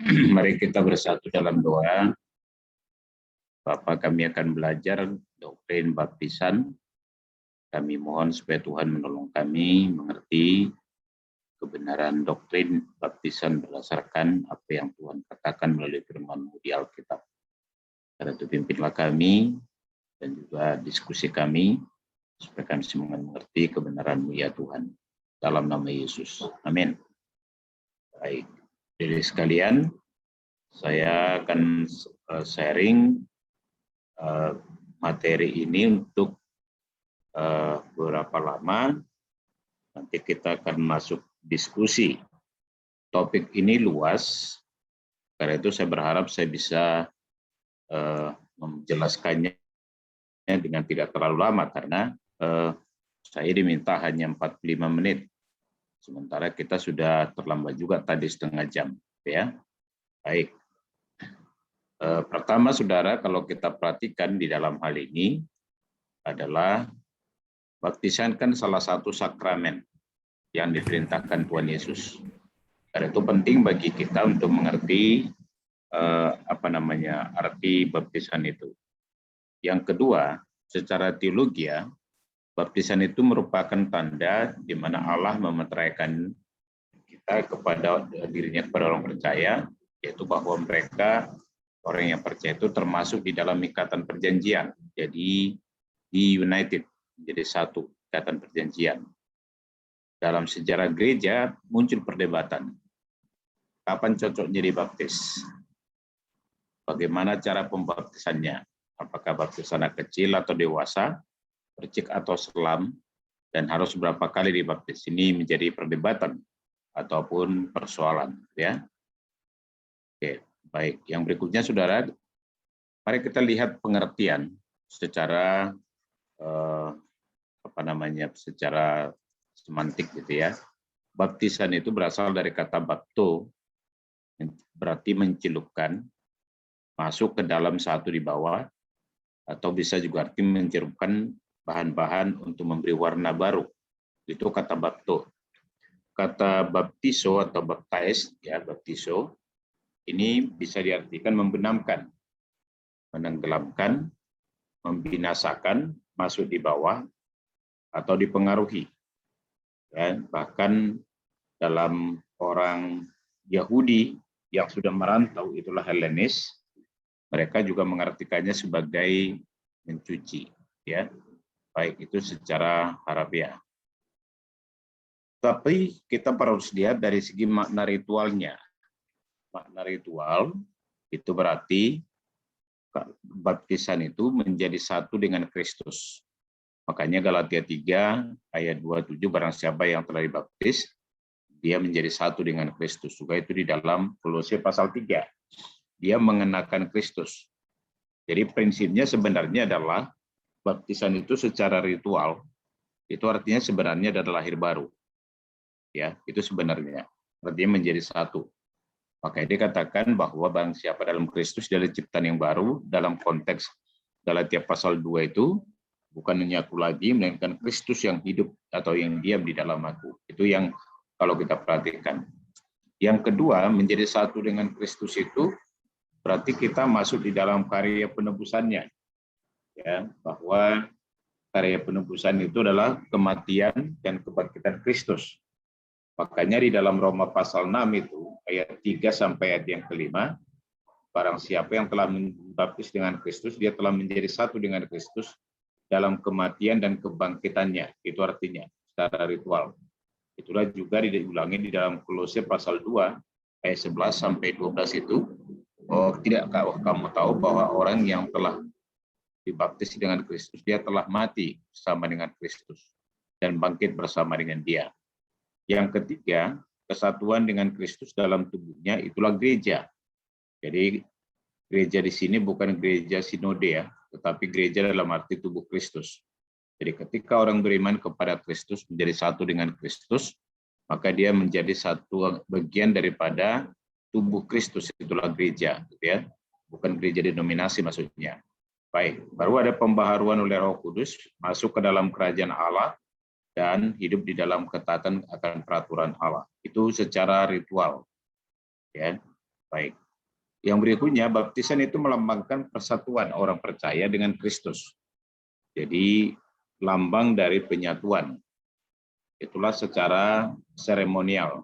Mari kita bersatu dalam doa. Bapa, kami akan belajar doktrin baptisan. Kami mohon supaya Tuhan menolong kami mengerti kebenaran doktrin baptisan berdasarkan apa yang Tuhan katakan melalui firman-Mu di Alkitab. Karena itu pimpinlah kami dan juga diskusi kami supaya kami semua mengerti kebenaran-Mu ya Tuhan. Dalam nama Yesus. Amin. Baik, jadi sekalian, saya akan sharing materi ini untuk beberapa lama. Nanti kita akan masuk diskusi. Topik ini luas, karena itu saya berharap saya bisa menjelaskannya dengan tidak terlalu lama, karena saya diminta hanya 45 menit. Sementara kita sudah terlambat juga tadi setengah jam. Ya. Baik. Pertama, saudara, kalau kita perhatikan di dalam hal ini adalah baptisan kan salah satu sakramen yang diperintahkan Tuhan Yesus. Karena itu penting bagi kita untuk mengerti arti baptisan itu. Yang kedua, secara teologi, baptisan itu merupakan tanda di mana Allah memeteraikan kita kepada dirinya kepada orang percaya, yaitu bahwa mereka orang yang percaya itu termasuk di dalam ikatan perjanjian. Jadi di united, jadi satu ikatan perjanjian. Dalam sejarah gereja muncul perdebatan. Kapan cocoknya dibaptis? Bagaimana cara pembaptisannya? Apakah baptis anak kecil atau dewasa? Percik atau selam, dan harus berapa kali dibaptis? Ini menjadi perdebatan ataupun persoalan, ya. Oke, baik. Yang berikutnya, saudara, mari kita lihat pengertian secara secara semantik gitu ya. Baptisan itu berasal dari kata bapto, berarti mencelupkan, masuk ke dalam satu di bawah, atau bisa juga arti mencelupkan bahan-bahan untuk memberi warna baru. Itu kata bapto. Kata baptiso atau baptize, ya baptiso, ini bisa diartikan membenamkan, menenggelamkan, membinasakan, masuk di bawah, atau dipengaruhi. Ya, bahkan dalam orang Yahudi yang sudah merantau, itulah Helenis, mereka juga mengartikannya sebagai mencuci. Ya. Baik itu secara harafiah. Tapi kita harus lihat dari segi makna ritualnya. Makna ritual itu berarti baptisan itu menjadi satu dengan Kristus. Makanya Galatia 3 ayat 27, barang siapa yang telah dibaptis, dia menjadi satu dengan Kristus. Juga itu di dalam Kolose pasal 3. Dia mengenakan Kristus. Jadi prinsipnya sebenarnya adalah baptisan itu secara ritual, itu artinya sebenarnya adalah lahir baru. Ya, itu sebenarnya. Artinya menjadi satu. Makanya dikatakan bahwa barang siapa dalam Kristus dia adalah ciptaan yang baru, dalam konteks Galatia pasal 2 itu, bukan hanya aku lagi, melainkan Kristus yang hidup atau yang diam di dalam aku. Itu yang kalau kita perhatikan. Yang kedua, menjadi satu dengan Kristus itu, berarti kita masuk di dalam karya penebusannya. Ya, bahwa karya penebusan itu adalah kematian dan kebangkitan Kristus. Makanya di dalam Roma pasal 6 itu, ayat 3 sampai ayat yang kelima, barang siapa yang telah membaptis dengan Kristus, dia telah menjadi satu dengan Kristus dalam kematian dan kebangkitannya. Itu artinya secara ritual. Itulah juga diulangi di dalam Kolose pasal 2, ayat 11 sampai 12 itu. Tidakkah kamu tahu bahwa orang yang telah dibaptis dengan Kristus, dia telah mati bersama dengan Kristus dan bangkit bersama dengan dia. Yang ketiga, kesatuan dengan Kristus dalam tubuhnya, itulah gereja. Jadi gereja di sini bukan gereja sinode ya, tetapi gereja dalam arti tubuh Kristus. Jadi ketika orang beriman kepada Kristus, menjadi satu dengan Kristus, maka dia menjadi satu bagian daripada tubuh Kristus, itulah gereja, gitu ya. Bukan gereja denominasi maksudnya. Baik, baru ada pembaharuan oleh Roh Kudus, masuk ke dalam kerajaan Allah, dan hidup di dalam ketaatan akan peraturan Allah. Itu secara ritual. Ya. Baik. Yang berikutnya, baptisan itu melambangkan persatuan orang percaya dengan Kristus. Jadi lambang dari penyatuan. Itulah secara seremonial.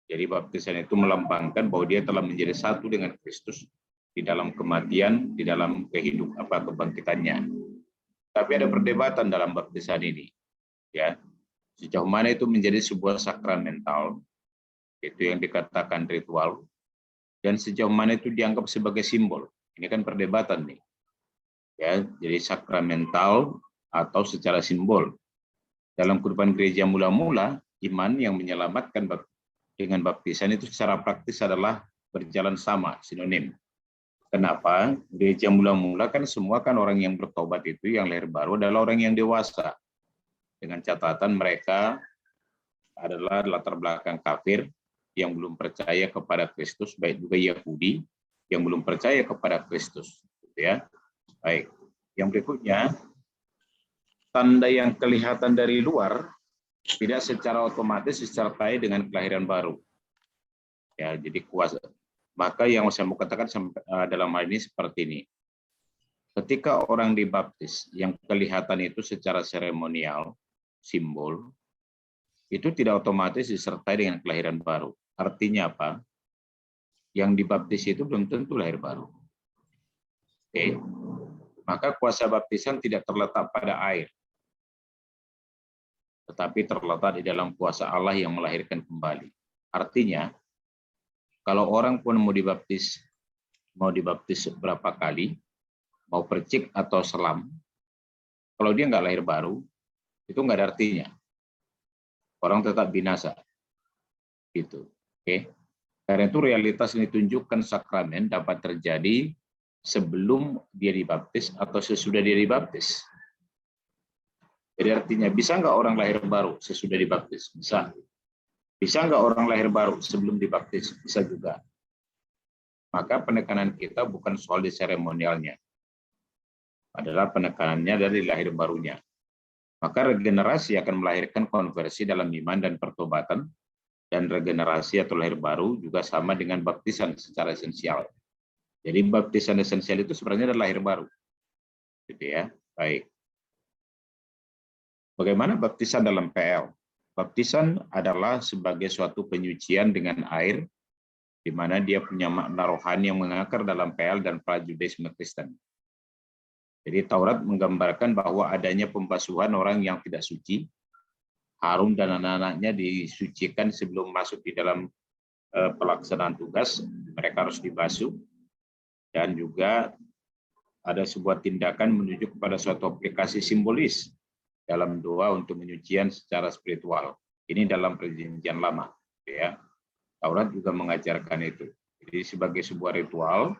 Jadi baptisan itu melambangkan bahwa dia telah menjadi satu dengan Kristus di dalam kematian, di dalam kebangkitannya. Tapi ada perdebatan dalam baptisan ini, ya. Sejauh mana itu menjadi sebuah sakramental, itu yang dikatakan ritual, dan sejauh mana itu dianggap sebagai simbol. Ini kan perdebatan nih, ya. Jadi sakramental atau secara simbol. Dalam kehidupan gereja mula-mula, iman yang menyelamatkan dengan baptisan itu secara praktis adalah berjalan sama, sinonim. Kenapa? Gereja mula-mula kan semua kan orang yang bertobat itu, yang lahir baru adalah orang yang dewasa. Dengan catatan mereka adalah latar belakang kafir yang belum percaya kepada Kristus, baik juga Yahudi yang belum percaya kepada Kristus. Ya, baik. Yang berikutnya, tanda yang kelihatan dari luar tidak secara otomatis disertai dengan kelahiran baru. Ya, jadi kuasa. Maka yang saya mau katakan dalam hal ini seperti ini. Ketika orang dibaptis, yang kelihatan itu secara seremonial, simbol, itu tidak otomatis disertai dengan kelahiran baru. Artinya apa? Yang dibaptis itu belum tentu lahir baru. Oke. Maka kuasa baptisan tidak terletak pada air, tetapi terletak di dalam kuasa Allah yang melahirkan kembali. Artinya, kalau orang pun mau dibaptis berapa kali, mau percik atau selam, kalau dia nggak lahir baru, itu nggak ada artinya. Orang tetap binasa. Gitu. Oke. Karena itu realitas yang ditunjukkan sakramen dapat terjadi sebelum dia dibaptis atau sesudah dia dibaptis. Jadi artinya, bisa nggak orang lahir baru sesudah dibaptis? Bisa. Bisa nggak orang lahir baru sebelum dibaptis? Bisa juga. Maka penekanan kita bukan soal di seremonialnya, adalah penekanannya dari lahir barunya. Maka regenerasi akan melahirkan konversi dalam iman dan pertobatan, dan regenerasi atau lahir baru juga sama dengan baptisan secara esensial. Jadi baptisan esensial itu sebenarnya adalah lahir baru. Gitu ya. Baik. Bagaimana baptisan dalam PL? Baptisan adalah sebagai suatu penyucian dengan air, di mana dia punya makna rohani yang mengakar dalam PL dan prajudaisme Kristen. Jadi Taurat menggambarkan bahwa adanya pembasuhan orang yang tidak suci. Harun dan anak-anaknya disucikan sebelum masuk di dalam pelaksanaan tugas. Mereka harus dibasuh. Dan juga ada sebuah tindakan menuju kepada suatu aplikasi simbolis dalam doa untuk penyucian secara spiritual. Ini dalam Perjanjian Lama, ya. Taurat juga mengajarkan itu. Jadi sebagai sebuah ritual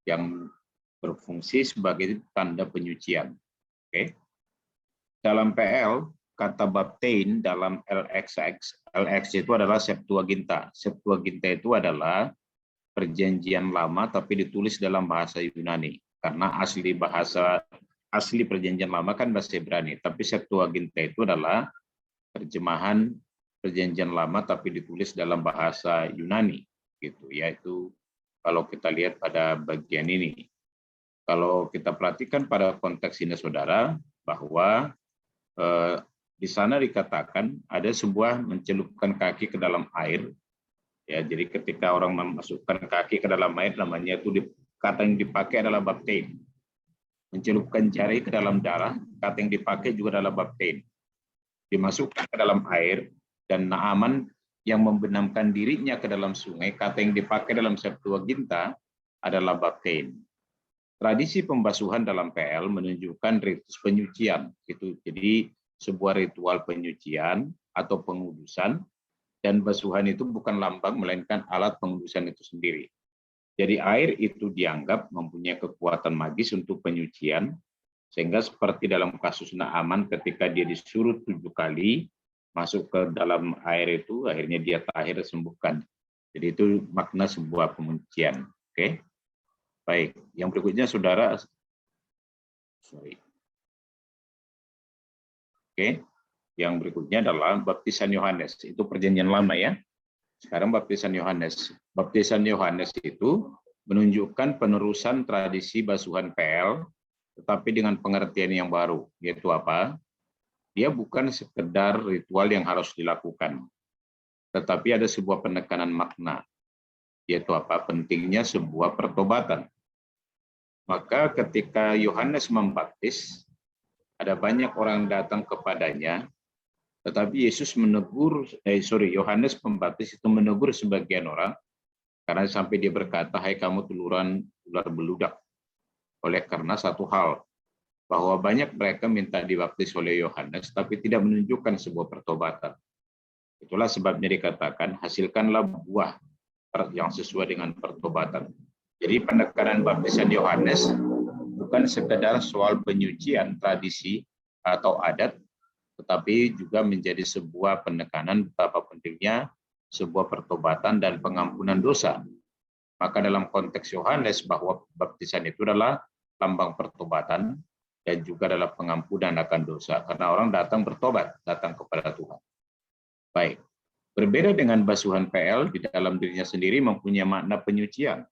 yang berfungsi sebagai tanda penyucian. Oke. Dalam PL, kata baptein dalam LX itu adalah Septuaginta. Septuaginta itu adalah Perjanjian Lama tapi ditulis dalam bahasa Yunani. Karena asli Perjanjian Lama kan bahasa Ibrani, tapi Septuaginta itu adalah terjemahan Perjanjian Lama tapi ditulis dalam bahasa Yunani, gitu. Yaitu kalau kita lihat pada bagian ini, kalau kita perhatikan pada konteks ini, saudara, bahwa di sana dikatakan ada sebuah mencelupkan kaki ke dalam air. Ya, jadi ketika orang memasukkan kaki ke dalam air, namanya itu kata yang dipakai adalah baptein. Mencelupkan jari ke dalam darah, kata yang dipakai juga adalah baptein. Dimasukkan ke dalam air, dan Naaman yang membenamkan dirinya ke dalam sungai, kata yang dipakai dalam Septuaginta adalah baptein. Tradisi pembasuhan dalam PL menunjukkan ritus penyucian. Jadi sebuah ritual penyucian atau pengudusan, dan basuhan itu bukan lambang, melainkan alat pengudusan itu sendiri. Jadi air itu dianggap mempunyai kekuatan magis untuk penyucian, sehingga seperti dalam kasus Naaman ketika dia disuruh 7 kali masuk ke dalam air itu, akhirnya dia terakhir sembuhkan. Jadi itu makna sebuah penyucian. Oke. Baik, yang berikutnya saudara. Oke. Yang berikutnya adalah baptisan Yohanes. Itu Perjanjian Lama, ya. Sekarang baptisan Yohanes. Baptisan Yohanes itu menunjukkan penerusan tradisi basuhan PL, tetapi dengan pengertian yang baru, yaitu apa? Dia bukan sekedar ritual yang harus dilakukan, tetapi ada sebuah penekanan makna, yaitu apa? Pentingnya sebuah pertobatan. Maka ketika Yohanes membaptis, ada banyak orang datang kepadanya, tetapi Yesus Yohanes Pembaptis itu menegur sebagian orang, karena sampai dia berkata, hai kamu tuluran ular beludak. Oleh karena satu hal, bahwa banyak mereka minta dibaptis oleh Yohanes, tapi tidak menunjukkan sebuah pertobatan. Itulah sebabnya dikatakan, hasilkanlah buah yang sesuai dengan pertobatan. Jadi penekanan baptisan Yohanes bukan sekedar soal penyucian tradisi atau adat, tetapi juga menjadi sebuah penekanan betapa pentingnya sebuah pertobatan dan pengampunan dosa. Maka dalam konteks Yohanes bahwa baptisan itu adalah lambang pertobatan dan juga adalah pengampunan akan dosa, karena orang datang bertobat, datang kepada Tuhan. Baik, berbeda dengan basuhan PL, di dalam dirinya sendiri mempunyai makna penyucian.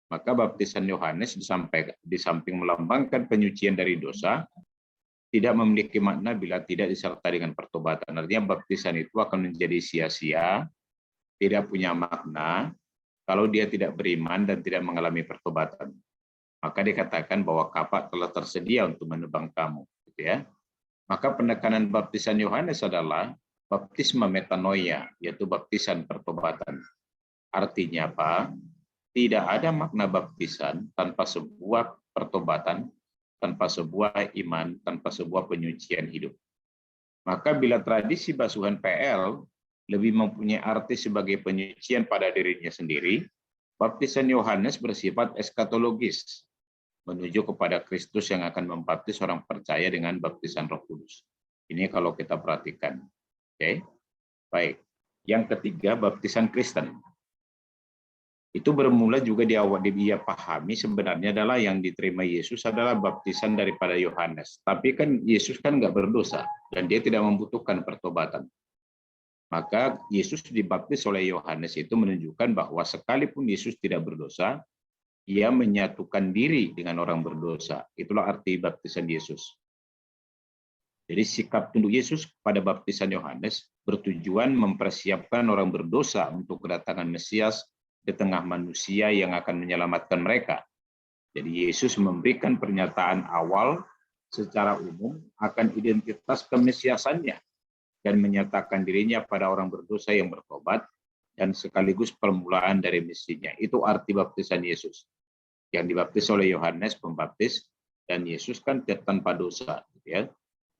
Maka baptisan Yohanes di samping melambangkan penyucian dari dosa, tidak memiliki makna bila tidak disertai dengan pertobatan. Artinya baptisan itu akan menjadi sia-sia, tidak punya makna, kalau dia tidak beriman dan tidak mengalami pertobatan. Maka dikatakan bahwa kapak telah tersedia untuk menebang kamu. Gitu ya. Maka penekanan baptisan Yohanes adalah baptisme metanoia, yaitu baptisan pertobatan. Artinya apa? Tidak ada makna baptisan tanpa sebuah pertobatan, tanpa sebuah iman, tanpa sebuah penyucian hidup. Maka bila tradisi basuhan PL lebih mempunyai arti sebagai penyucian pada dirinya sendiri, baptisan Yohanes bersifat eskatologis, menuju kepada Kristus yang akan membaptis orang percaya dengan baptisan Roh Kudus. Ini kalau kita perhatikan. Oke. Baik. Yang ketiga, baptisan Kristen. Itu bermula juga dia pahami sebenarnya adalah yang diterima Yesus adalah baptisan daripada Yohanes. Tapi kan Yesus kan nggak berdosa dan dia tidak membutuhkan pertobatan. Maka Yesus dibaptis oleh Yohanes itu menunjukkan bahwa sekalipun Yesus tidak berdosa, ia menyatukan diri dengan orang berdosa. Itulah arti baptisan Yesus. Jadi sikap tunduk Yesus pada baptisan Yohanes bertujuan mempersiapkan orang berdosa untuk kedatangan Mesias di tengah manusia yang akan menyelamatkan mereka. Jadi Yesus memberikan pernyataan awal secara umum akan identitas kemesiasannya dan menyatakan dirinya pada orang berdosa yang bertobat dan sekaligus permulaan dari misinya. Itu arti baptisan Yesus yang dibaptis oleh Yohanes Pembaptis, dan Yesus kan tanpa dosa. Ya.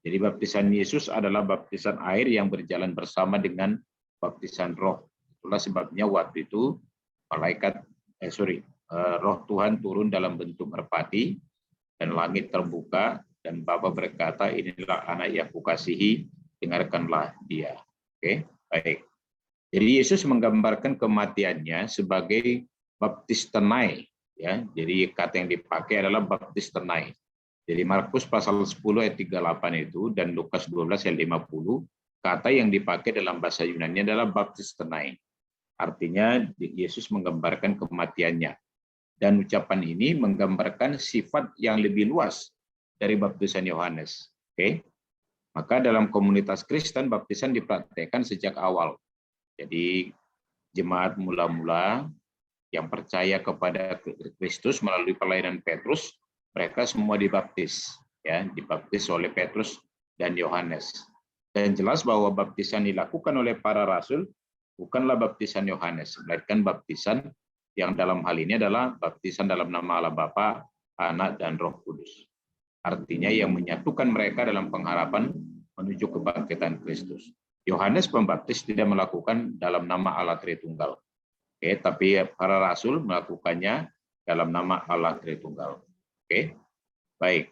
Jadi baptisan Yesus adalah baptisan air yang berjalan bersama dengan baptisan roh. Itulah sebabnya waktu itu Roh Tuhan turun dalam bentuk merpati dan langit terbuka dan Bapa berkata, inilah anak yang kukasihi, dengarkanlah dia. Oke, baik. Jadi Yesus menggambarkan kematiannya sebagai baptistenai, ya. Jadi kata yang dipakai adalah baptistenai. Jadi Markus pasal 10 ayat 38 itu dan Lukas 12 ayat 50, kata yang dipakai dalam bahasa Yunani adalah baptistenai. Artinya Yesus menggambarkan kematiannya. Dan ucapan ini menggambarkan sifat yang lebih luas dari baptisan Yohanes. Oke. Maka dalam komunitas Kristen baptisan dipraktikkan sejak awal. Jadi jemaat mula-mula yang percaya kepada Kristus melalui pelayanan Petrus, mereka semua dibaptis, ya, dibaptis oleh Petrus dan Yohanes. Dan jelas bahwa baptisan dilakukan oleh para rasul bukanlah baptisan Yohanes, melainkan baptisan yang dalam hal ini adalah baptisan dalam nama Allah Bapa, Anak, dan Roh Kudus. Artinya yang menyatukan mereka dalam pengharapan menuju kebangkitan Kristus. Yohanes Pembaptis tidak melakukan dalam nama Allah Tritunggal. Oke, tapi para rasul melakukannya dalam nama Allah Tritunggal. Oke, baik.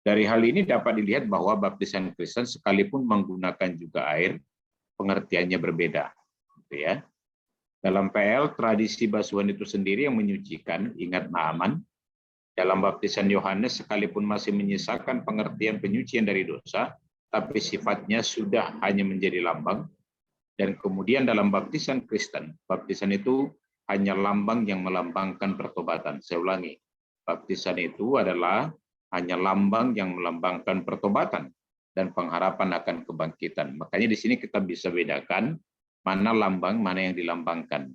Dari hal ini dapat dilihat bahwa baptisan Kristen sekalipun menggunakan juga air, pengertiannya berbeda. Gitu ya. Dalam PL, tradisi basuhan itu sendiri yang menyucikan, ingat Naaman. Dalam baptisan Yohanes, sekalipun masih menyisakan pengertian penyucian dari dosa, tapi sifatnya sudah hanya menjadi lambang. Dan kemudian dalam baptisan Kristen, baptisan itu hanya lambang yang melambangkan pertobatan. Saya ulangi, baptisan itu adalah hanya lambang yang melambangkan pertobatan dan pengharapan akan kebangkitan. Makanya di sini kita bisa bedakan mana lambang, mana yang dilambangkan.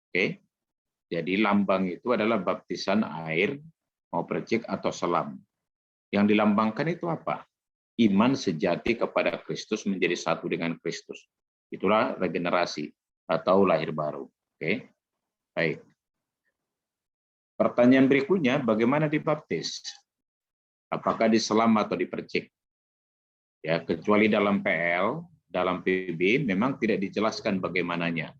Oke, jadi lambang itu adalah baptisan air, mau percik atau selam. Yang dilambangkan itu apa? Iman sejati kepada Kristus, menjadi satu dengan Kristus. Itulah regenerasi atau lahir baru. Oke, baik. Pertanyaan berikutnya, bagaimana dibaptis? Apakah diselam atau dipercik? Ya, kecuali dalam PL, dalam PB memang tidak dijelaskan bagaimananya.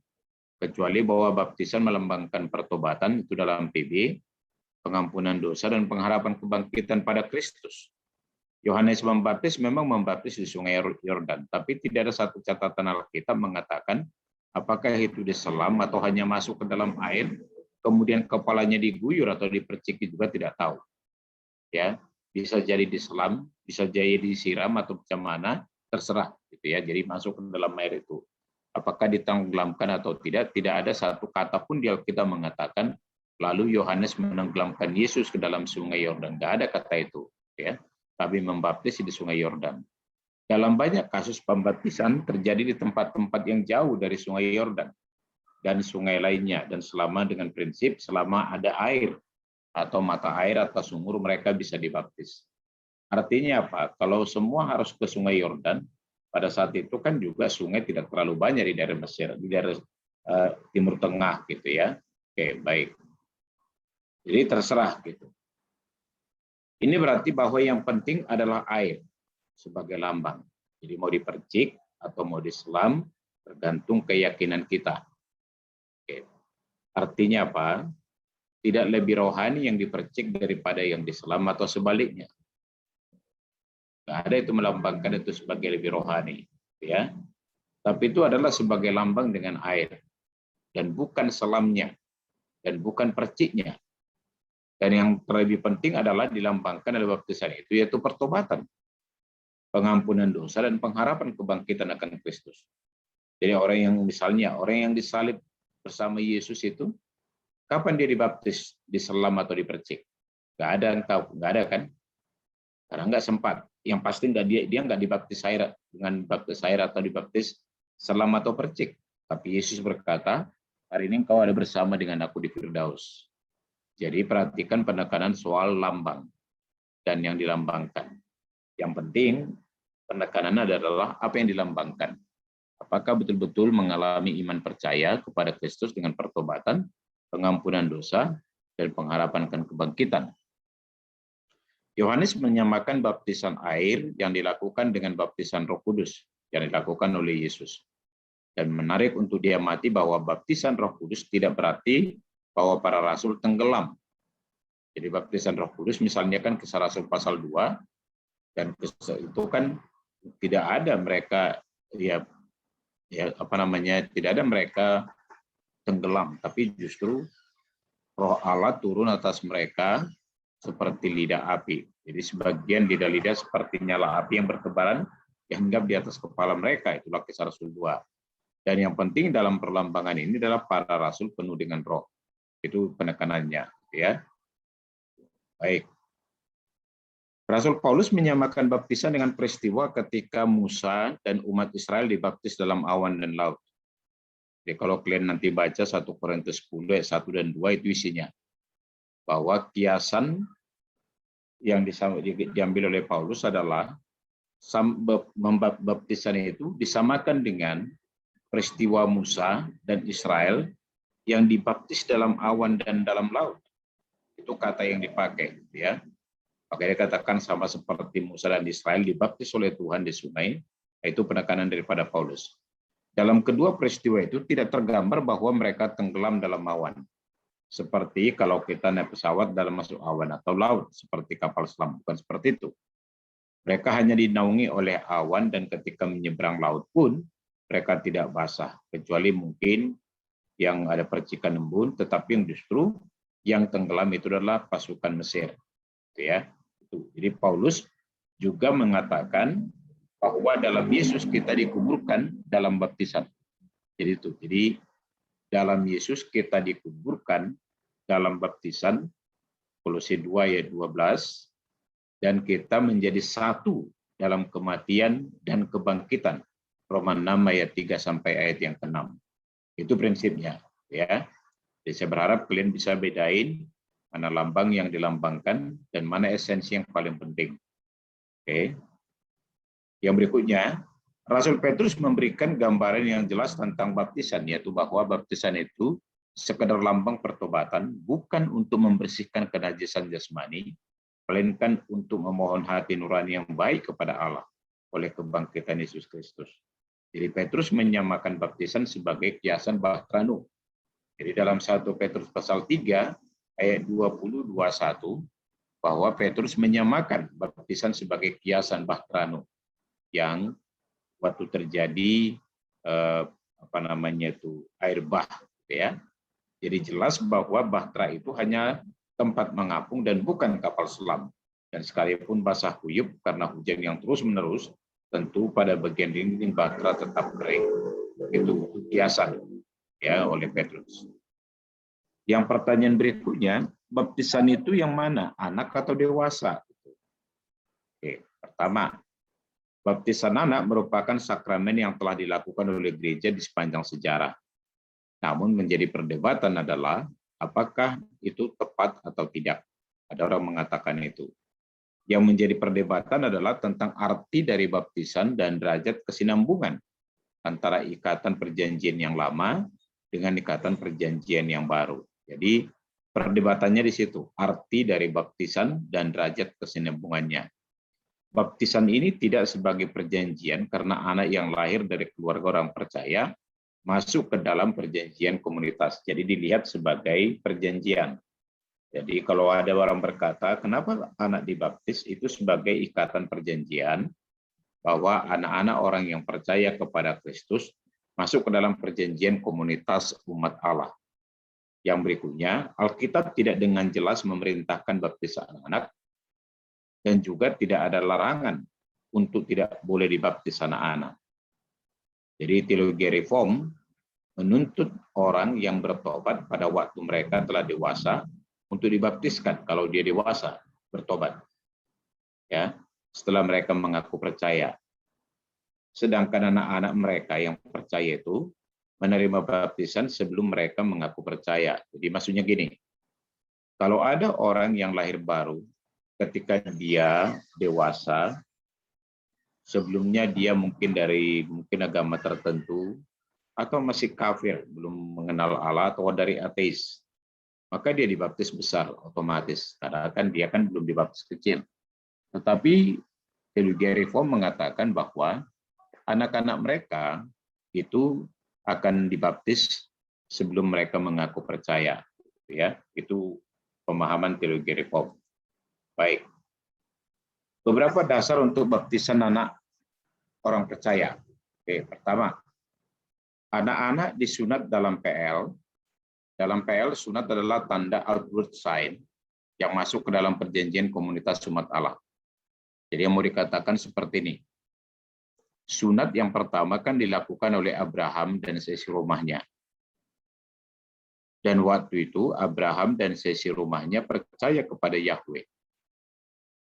Kecuali bahwa baptisan melambangkan pertobatan itu dalam PB, pengampunan dosa dan pengharapan kebangkitan pada Kristus. Yohanes Pembaptis memang membaptis di Sungai Yordan, tapi tidak ada satu catatan Alkitab mengatakan apakah itu diselam atau hanya masuk ke dalam air, kemudian kepalanya diguyur atau dipercik, juga tidak tahu. Ya, bisa jadi diselam, bisa jadi disiram atau macam mana, terserah gitu ya. Jadi masuk ke dalam air itu. Apakah ditenggelamkan atau tidak? Tidak ada satu kata pun di Alkitab mengatakan lalu Yohanes menenggelamkan Yesus ke dalam Sungai Yordan. Tidak ada kata itu, ya. Tapi membaptis di Sungai Yordan. Dalam banyak kasus pembaptisan terjadi di tempat-tempat yang jauh dari Sungai Yordan dan sungai lainnya, dan selama dengan prinsip selama ada air atau mata air atau sumur mereka bisa dibaptis. Artinya apa? Kalau semua harus ke Sungai Yordan, pada saat itu kan juga sungai tidak terlalu banyak di daerah Mesir, di daerah Timur Tengah gitu ya. Oke, baik. Jadi terserah gitu. Ini berarti bahwa yang penting adalah air sebagai lambang. Jadi mau dipercik atau mau diselam tergantung keyakinan kita. Oke. Artinya apa? Tidak lebih rohani yang dipercik daripada yang diselam atau sebaliknya. Nggak ada itu melambangkan itu sebagai lebih rohani, ya. Tapi itu adalah sebagai lambang dengan air dan bukan selamnya dan bukan perciknya. Dan yang terlebih penting adalah dilambangkan dalam baptisan itu, yaitu pertobatan, pengampunan dosa dan pengharapan kebangkitan akan Kristus. Jadi orang yang misalnya orang yang disalib bersama Yesus itu, kapan dia dibaptis, diselam atau dipercik? Nggak ada yang tahu, nggak ada kan? Karena nggak sempat. Yang pasti dia nggak dibaptis air dengan baptis air atau dibaptis selam atau percik. Tapi Yesus berkata, hari ini engkau ada bersama dengan aku di Firdaus. Jadi perhatikan penekanan soal lambang dan yang dilambangkan. Yang penting penekanan adalah apa yang dilambangkan. Apakah betul-betul mengalami iman percaya kepada Kristus dengan pertobatan, pengampunan dosa, dan pengharapan akan kebangkitan. Yohanes menyamakan baptisan air yang dilakukan dengan baptisan Roh Kudus yang dilakukan oleh Yesus. Dan menarik untuk diamati bahwa baptisan Roh Kudus tidak berarti bahwa para rasul tenggelam. Jadi baptisan Roh Kudus misalnya kan Kisah Rasul pasal 2, dan itu kan tidak ada mereka tidak ada mereka tenggelam, tapi justru Roh Allah turun atas mereka seperti lidah api. Jadi sebagian lidah-lidah seperti nyala api yang bertebaran yang hinggap di atas kepala mereka. Itulah Kisah Rasul 2. Dan yang penting dalam perlambangan ini adalah para rasul penuh dengan roh. Itu penekanannya, ya. Baik. Rasul Paulus menyamakan baptisan dengan peristiwa ketika Musa dan umat Israel dibaptis dalam awan dan laut. Jadi kalau kalian nanti baca 1 Korintus 10 ayat 1 dan 2 itu isinya. Bahwa kiasan yang diambil oleh Paulus adalah baptisan itu disamakan dengan peristiwa Musa dan Israel yang dibaptis dalam awan dan dalam laut. Itu kata yang dipakai, ya. Makanya dikatakan sama seperti Musa dan Israel dibaptis oleh Tuhan di sungai, itu penekanan daripada Paulus. Dalam kedua peristiwa itu tidak tergambar bahwa mereka tenggelam dalam awan. Seperti kalau kita naik pesawat dalam masuk awan atau laut, seperti kapal selam, bukan seperti itu. Mereka hanya dinaungi oleh awan dan ketika menyeberang laut pun mereka tidak basah, kecuali mungkin yang ada percikan embun, tetapi yang justru yang tenggelam itu adalah pasukan Mesir. Ya. Jadi Paulus juga mengatakan bahwa dalam Yesus kita dikuburkan dalam baptisan. Jadi itu. Jadi dalam Yesus kita dikuburkan dalam baptisan Kolose 2 ayat 12 dan kita menjadi satu dalam kematian dan kebangkitan. Roma 6 ayat 3 sampai ayat yang ke-6. Itu prinsipnya, ya. Jadi saya berharap kalian bisa bedain mana lambang yang dilambangkan dan mana esensi yang paling penting. Oke. Yang berikutnya, Rasul Petrus memberikan gambaran yang jelas tentang baptisan, yaitu bahwa baptisan itu sekedar lambang pertobatan, bukan untuk membersihkan kenajisan jasmani, melainkan untuk memohon hati nurani yang baik kepada Allah oleh kebangkitan Yesus Kristus. Jadi Petrus menyamakan baptisan sebagai kiasan bahtera Nuh. Jadi dalam 1 Petrus pasal 3 ayat 20-21 bahwa Petrus menyamakan baptisan sebagai kiasan bahtera Nuh yang waktu terjadi air bah, ya. Jadi jelas bahwa bahtera itu hanya tempat mengapung dan bukan kapal selam. Dan sekalipun basah kuyup karena hujan yang terus-menerus, tentu pada bagian dinding bahtera tetap kering. Itu kiasan, ya, oleh Petrus. Yang pertanyaan berikutnya, baptisan itu yang mana? Anak atau dewasa? Oke, pertama, baptisan anak merupakan sakramen yang telah dilakukan oleh gereja di sepanjang sejarah. Namun menjadi perdebatan adalah apakah itu tepat atau tidak. Ada orang mengatakan itu. Yang menjadi perdebatan adalah tentang arti dari baptisan dan derajat kesinambungan antara ikatan perjanjian yang lama dengan ikatan perjanjian yang baru. Jadi perdebatannya di situ, arti dari baptisan dan derajat kesinambungannya. Baptisan ini tidak sebagai perjanjian karena anak yang lahir dari keluarga orang percaya masuk ke dalam perjanjian komunitas. Jadi dilihat sebagai perjanjian. Jadi kalau ada orang berkata, kenapa anak dibaptis itu sebagai ikatan perjanjian, bahwa anak-anak orang yang percaya kepada Kristus masuk ke dalam perjanjian komunitas umat Allah. Yang berikutnya, Alkitab tidak dengan jelas memerintahkan baptisan anak, dan juga tidak ada larangan untuk tidak boleh dibaptis anak-anak. Jadi teologi reform menuntut orang yang bertobat pada waktu mereka telah dewasa untuk dibaptiskan kalau dia dewasa bertobat, ya, setelah mereka mengaku percaya. Sedangkan anak-anak mereka yang percaya itu menerima baptisan sebelum mereka mengaku percaya. Jadi maksudnya gini, kalau ada orang yang lahir baru ketika dia dewasa, sebelumnya dia mungkin dari agama tertentu atau masih kafir, belum mengenal Allah, atau dari ateis, maka dia dibaptis besar otomatis, karena kan dia kan belum dibaptis kecil. Tetapi teologi reform mengatakan bahwa anak-anak mereka itu akan dibaptis sebelum mereka mengaku percaya, ya. Itu pemahaman teologi reform. Baik. Beberapa dasar untuk baptisan anak orang percaya. Oke, pertama, anak-anak disunat dalam PL. Dalam PL, sunat adalah tanda outward sign yang masuk ke dalam perjanjian komunitas umat Allah. Jadi yang mau dikatakan seperti ini. Sunat yang pertama kan dilakukan oleh Abraham dan sesi rumahnya. Dan waktu itu Abraham dan sesi rumahnya percaya kepada Yahweh.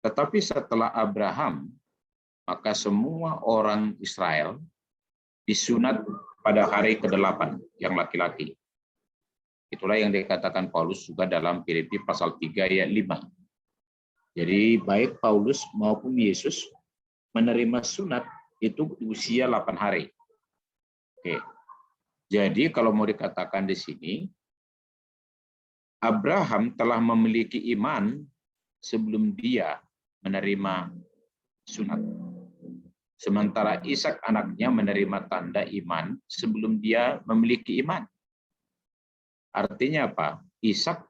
Tetapi setelah Abraham, maka semua orang Israel disunat pada hari ke-8 yang laki-laki. Itulah yang dikatakan Paulus juga dalam Filipi pasal 3 ayat 5. Jadi baik Paulus maupun Yesus menerima sunat itu usia 8 hari. Oke. Jadi kalau mau dikatakan di sini, Abraham telah memiliki iman sebelum dia menerima sunat. Sementara Ishak anaknya menerima tanda iman sebelum dia memiliki iman. Artinya apa? Ishak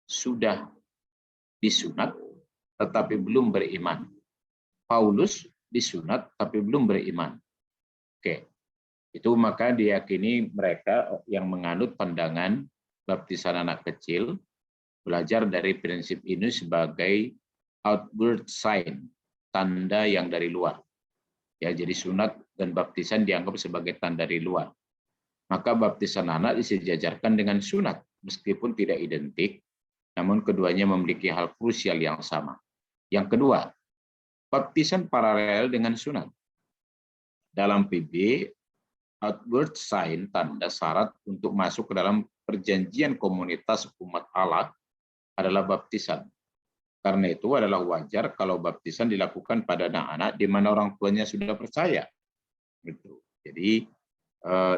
sudah disunat tetapi belum beriman. Paulus disunat tapi belum beriman. Oke. Itu maka diyakini mereka yang menganut pandangan baptisan anak kecil belajar dari prinsip ini sebagai outward sign, tanda yang dari luar. Ya, jadi sunat dan baptisan dianggap sebagai tanda dari luar. maka baptisan anak disejajarkan dengan sunat, meskipun tidak identik, namun keduanya memiliki hal krusial yang sama. Yang kedua, baptisan paralel dengan sunat. Dalam PB, outward sign, tanda syarat untuk masuk ke dalam perjanjian komunitas umat Allah adalah baptisan. Karena itu adalah wajar kalau baptisan dilakukan pada anak-anak di mana orang tuanya sudah percaya. Gitu. Jadi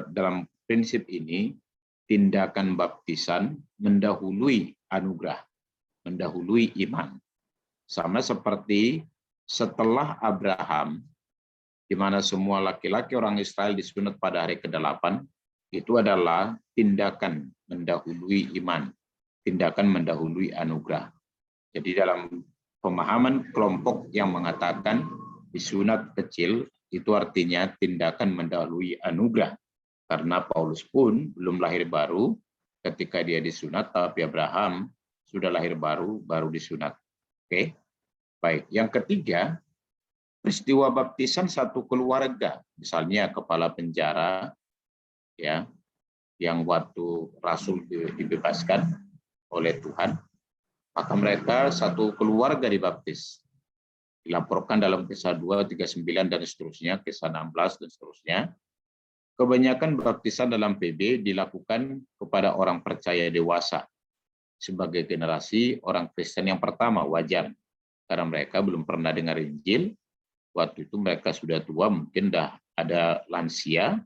dalam prinsip ini, tindakan baptisan mendahului anugerah, mendahului iman. Sama seperti setelah Abraham, di mana semua laki-laki orang Israel disunat pada hari ke-8, itu adalah tindakan mendahului iman, tindakan mendahului anugerah. Jadi dalam pemahaman kelompok yang mengatakan disunat kecil, itu artinya tindakan mendahului anugerah. Karena Paulus pun belum lahir baru ketika dia disunat, tapi Abraham sudah lahir baru disunat. Oke, baik. Yang ketiga, peristiwa baptisan satu keluarga, misalnya kepala penjara, ya, yang waktu Rasul dibebaskan oleh Tuhan, maka mereka satu keluarga dibaptis. Dilaporkan dalam Kisah 2, 39 dan seterusnya, Kisah 16 dan seterusnya. Kebanyakan baptisan dalam PB dilakukan kepada orang percaya dewasa. Sebagai generasi orang Kristen yang pertama, wajar. Karena mereka belum pernah dengar Injil. Waktu itu mereka sudah tua, mungkin dah ada lansia.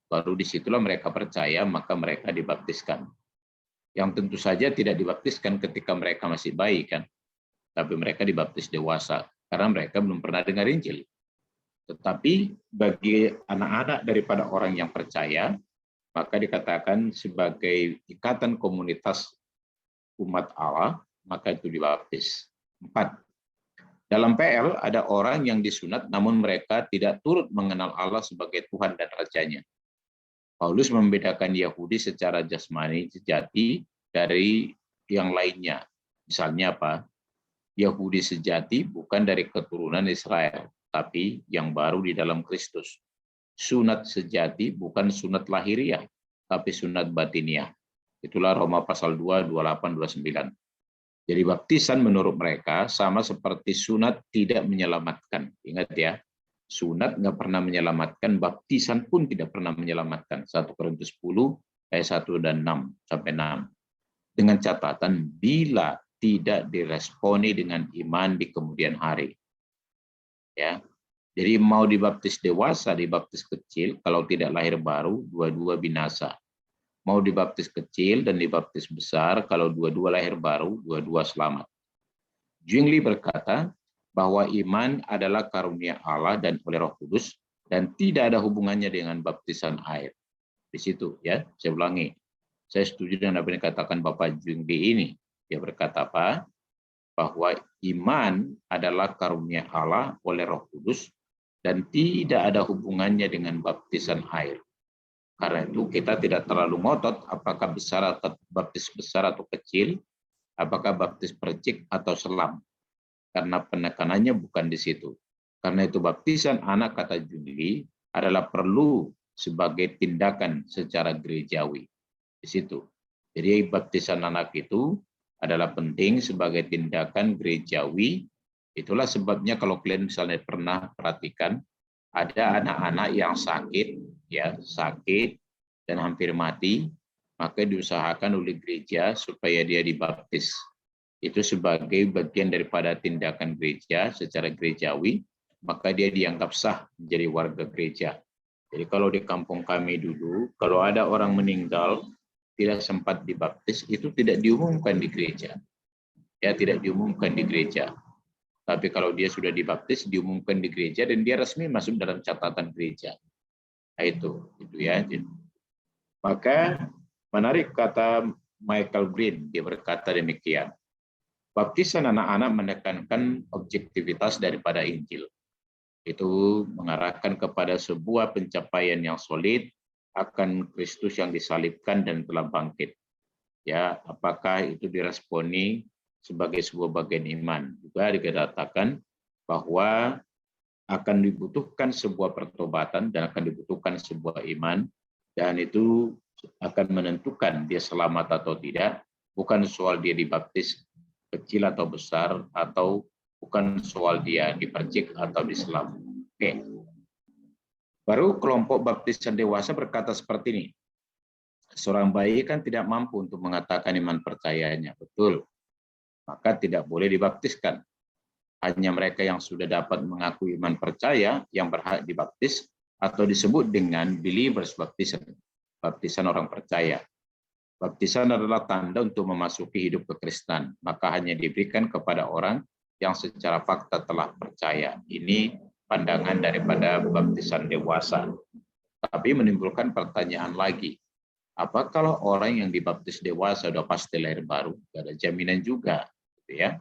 Baru disitulah mereka percaya, maka mereka dibaptiskan. Yang tentu saja tidak dibaptiskan ketika mereka masih bayi, kan? Tapi mereka dibaptis dewasa karena mereka belum pernah dengar Injil. Tetapi bagi anak-anak daripada orang yang percaya, maka dikatakan sebagai ikatan komunitas umat Allah, maka itu dibaptis. 4. Dalam PL ada orang yang disunat namun mereka tidak turut mengenal Allah sebagai Tuhan dan Rajanya. Paulus membedakan Yahudi secara jasmani sejati dari yang lainnya. Misalnya apa? Yahudi sejati bukan dari keturunan Israel, tapi yang baru di dalam Kristus. Sunat sejati bukan sunat lahiriah, tapi sunat batiniah. Itulah Roma pasal 2, 28, 29. Jadi baptisan menurut mereka sama seperti sunat tidak menyelamatkan. Ingat ya, sunat nggak pernah menyelamatkan, baptisan pun tidak pernah menyelamatkan. 1 Korintus 10 ayat 1 dan 6 sampai 6. Dengan catatan bila tidak diresponi dengan iman di kemudian hari. Ya. Jadi mau dibaptis dewasa, dibaptis kecil, kalau tidak lahir baru, dua-dua binasa. Mau dibaptis kecil dan dibaptis besar, kalau dua-dua lahir baru, dua-dua selamat. Zwingli berkata, bahwa iman adalah karunia Allah dan oleh Roh Kudus dan tidak ada hubungannya dengan baptisan air. Di situ ya, saya ulangi. Saya setuju dengan apa yang dikatakan Bapak Zwingli ini. Dia berkata apa? Bahwa iman adalah karunia Allah oleh Roh Kudus dan tidak ada hubungannya dengan baptisan air. Karena itu kita tidak terlalu ngotot apakah baptis besar atau kecil, apakah baptis percik atau selam. Karena penekanannya bukan di situ. Karena itu baptisan anak, kata Zwingli, adalah perlu sebagai tindakan secara gerejawi. Di situ. Jadi baptisan anak itu adalah penting sebagai tindakan gerejawi. Itulah sebabnya kalau kalian misalnya pernah perhatikan, ada anak-anak yang sakit, ya sakit dan hampir mati, maka diusahakan oleh gereja supaya dia dibaptis. Itu sebagai bagian daripada tindakan gereja secara gerejawi, maka dia dianggap sah menjadi warga gereja. Jadi kalau di kampung kami dulu, kalau ada orang meninggal tidak sempat dibaptis, itu tidak diumumkan di gereja. Ya, tidak diumumkan di gereja. Tapi kalau dia sudah dibaptis, diumumkan di gereja dan dia resmi masuk dalam catatan gereja. Nah, itu ya. Maka menarik kata Michael Green, dia berkata demikian. Baptisan anak-anak menekankan objektivitas daripada Injil. Itu mengarahkan kepada sebuah pencapaian yang solid akan Kristus yang disalibkan dan telah bangkit. Ya, apakah itu diresponi sebagai sebuah bagian iman? Juga dikatakan bahwa akan dibutuhkan sebuah pertobatan dan akan dibutuhkan sebuah iman dan itu akan menentukan dia selamat atau tidak, bukan soal dia dibaptis kecil atau besar, atau bukan soal dia dipercik atau diselam. Oke. Baru kelompok baptisan dewasa berkata seperti ini. Seorang bayi kan tidak mampu untuk mengatakan iman percayanya, betul. Maka tidak boleh dibaptiskan. Hanya mereka yang sudah dapat mengaku iman percaya yang berhak dibaptis, atau disebut dengan believers baptism, baptisan orang percaya. Baptisan adalah tanda untuk memasuki hidup kekristenan, maka hanya diberikan kepada orang yang secara fakta telah percaya. Ini pandangan daripada baptisan dewasa. Tapi menimbulkan pertanyaan lagi, apa kalau orang yang dibaptis dewasa sudah pasti lahir baru? Tidak ada jaminan juga, gitu ya.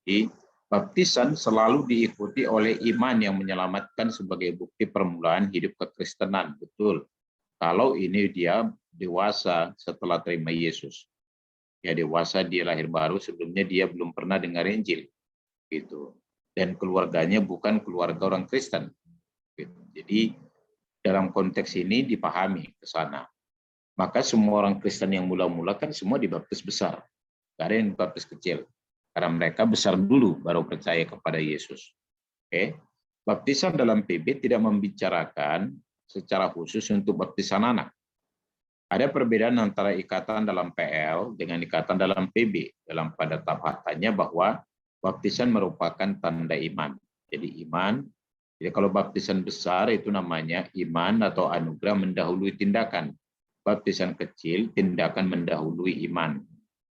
Di baptisan selalu diikuti oleh iman yang menyelamatkan sebagai bukti permulaan hidup kekristenan, betul. Kalau ini dia dewasa setelah terima Yesus, ya dewasa dia lahir baru, sebelumnya dia belum pernah dengar Injil, gitu. Dan keluarganya bukan keluarga orang Kristen, gitu. Jadi dalam konteks ini dipahami ke sana. Maka semua orang Kristen yang mula-mula kan semua dibaptis besar, tidak ada yang dibaptis kecil, karena mereka besar dulu baru percaya kepada Yesus. Oke, baptisan dalam PB tidak membicarakan secara khusus untuk baptisan anak. Ada perbedaan antara ikatan dalam PL dengan ikatan dalam PB. Dalam pada tahapannya bahwa baptisan merupakan tanda iman. Jadi iman, jadi kalau baptisan besar itu namanya iman atau anugerah mendahului tindakan. Baptisan kecil, tindakan mendahului iman.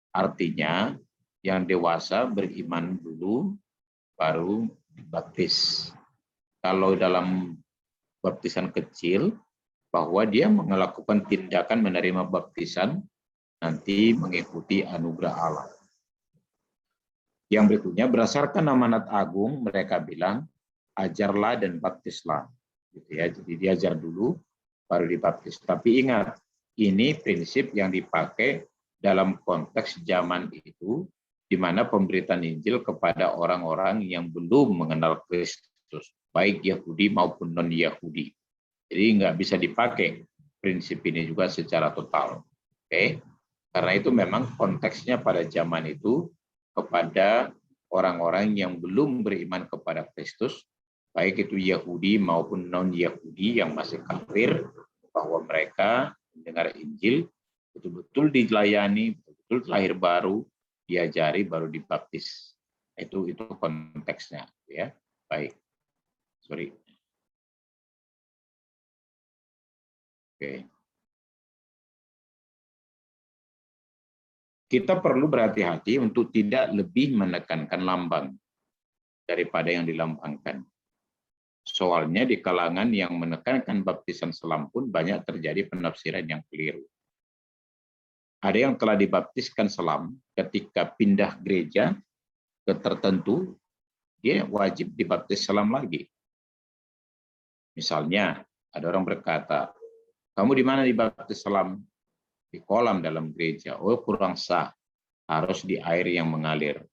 Artinya yang dewasa beriman dulu, baru dibaptis. Kalau dalam baptisan kecil, bahwa dia melakukan tindakan menerima baptisan, nanti mengikuti anugerah Allah. Yang berikutnya, berdasarkan amanat agung, mereka bilang, ajarlah dan baptislah. Gitu ya. Jadi diajar dulu, baru dibaptis. Tapi ingat, ini prinsip yang dipakai dalam konteks zaman itu, di mana pemberitaan Injil kepada orang-orang yang belum mengenal Kristus, baik Yahudi maupun non-Yahudi. Jadi nggak bisa dipakai prinsip ini juga secara total. Oke? Karena itu memang konteksnya pada zaman itu kepada orang-orang yang belum beriman kepada Kristus, baik itu Yahudi maupun non-Yahudi yang masih kafir, bahwa mereka mendengar Injil, betul-betul dilayani, betul-betul lahir baru, diajari, baru dibaptis. Itu konteksnya. Ya, baik. Sorry. Oke. Kita perlu berhati-hati untuk tidak lebih menekankan lambang daripada yang dilambangkan. Soalnya di kalangan yang menekankan baptisan selam pun banyak terjadi penafsiran yang keliru. Ada yang telah dibaptiskan selam ketika pindah gereja ke tertentu, dia wajib dibaptis selam lagi. Misalnya, ada orang berkata, kamu di mana dibaptis selam? Di kolam dalam gereja. Oh, kurang sah. Harus di air yang mengalir.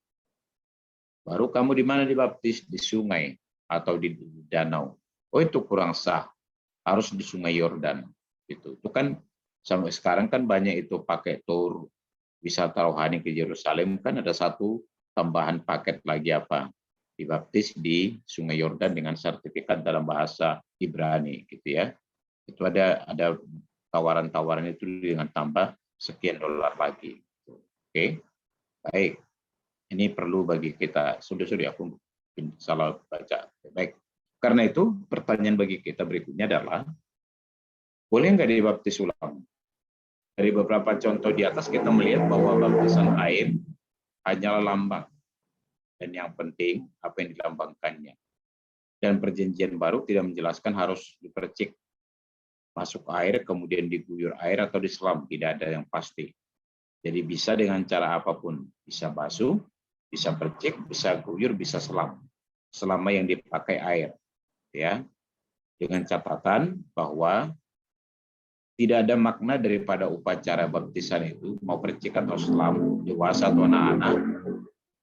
Baru kamu di mana dibaptis? Di sungai atau di danau. Oh, itu kurang sah. Harus di sungai Yordan. Itu kan sampai sekarang kan banyak itu pakai tour wisata rohani ke Yerusalem, kan ada satu tambahan paket lagi apa? Dibaptis di sungai Yordan dengan sertifikat dalam bahasa Ibrani, gitu ya. Itu ada tawaran-tawaran itu dengan tambah sekian dolar lagi. Oke, baik. Ini perlu bagi kita. Sudah aku salah baca. Baik. Karena itu pertanyaan bagi kita berikutnya adalah, boleh nggak dibaptis ulang? Dari beberapa contoh di atas kita melihat bahwa baptisan air hanyalah lambang. Dan yang penting apa yang dilambangkannya. Dan perjanjian baru tidak menjelaskan harus dipercik masuk air, kemudian diguyur air atau diselam, tidak ada yang pasti. Jadi bisa dengan cara apapun, bisa basuh, bisa percik, bisa guyur, bisa selam, selama yang dipakai air, ya. Dengan catatan bahwa tidak ada makna daripada upacara baptisan itu, mau percik atau selam, dewasa atau anak-anak,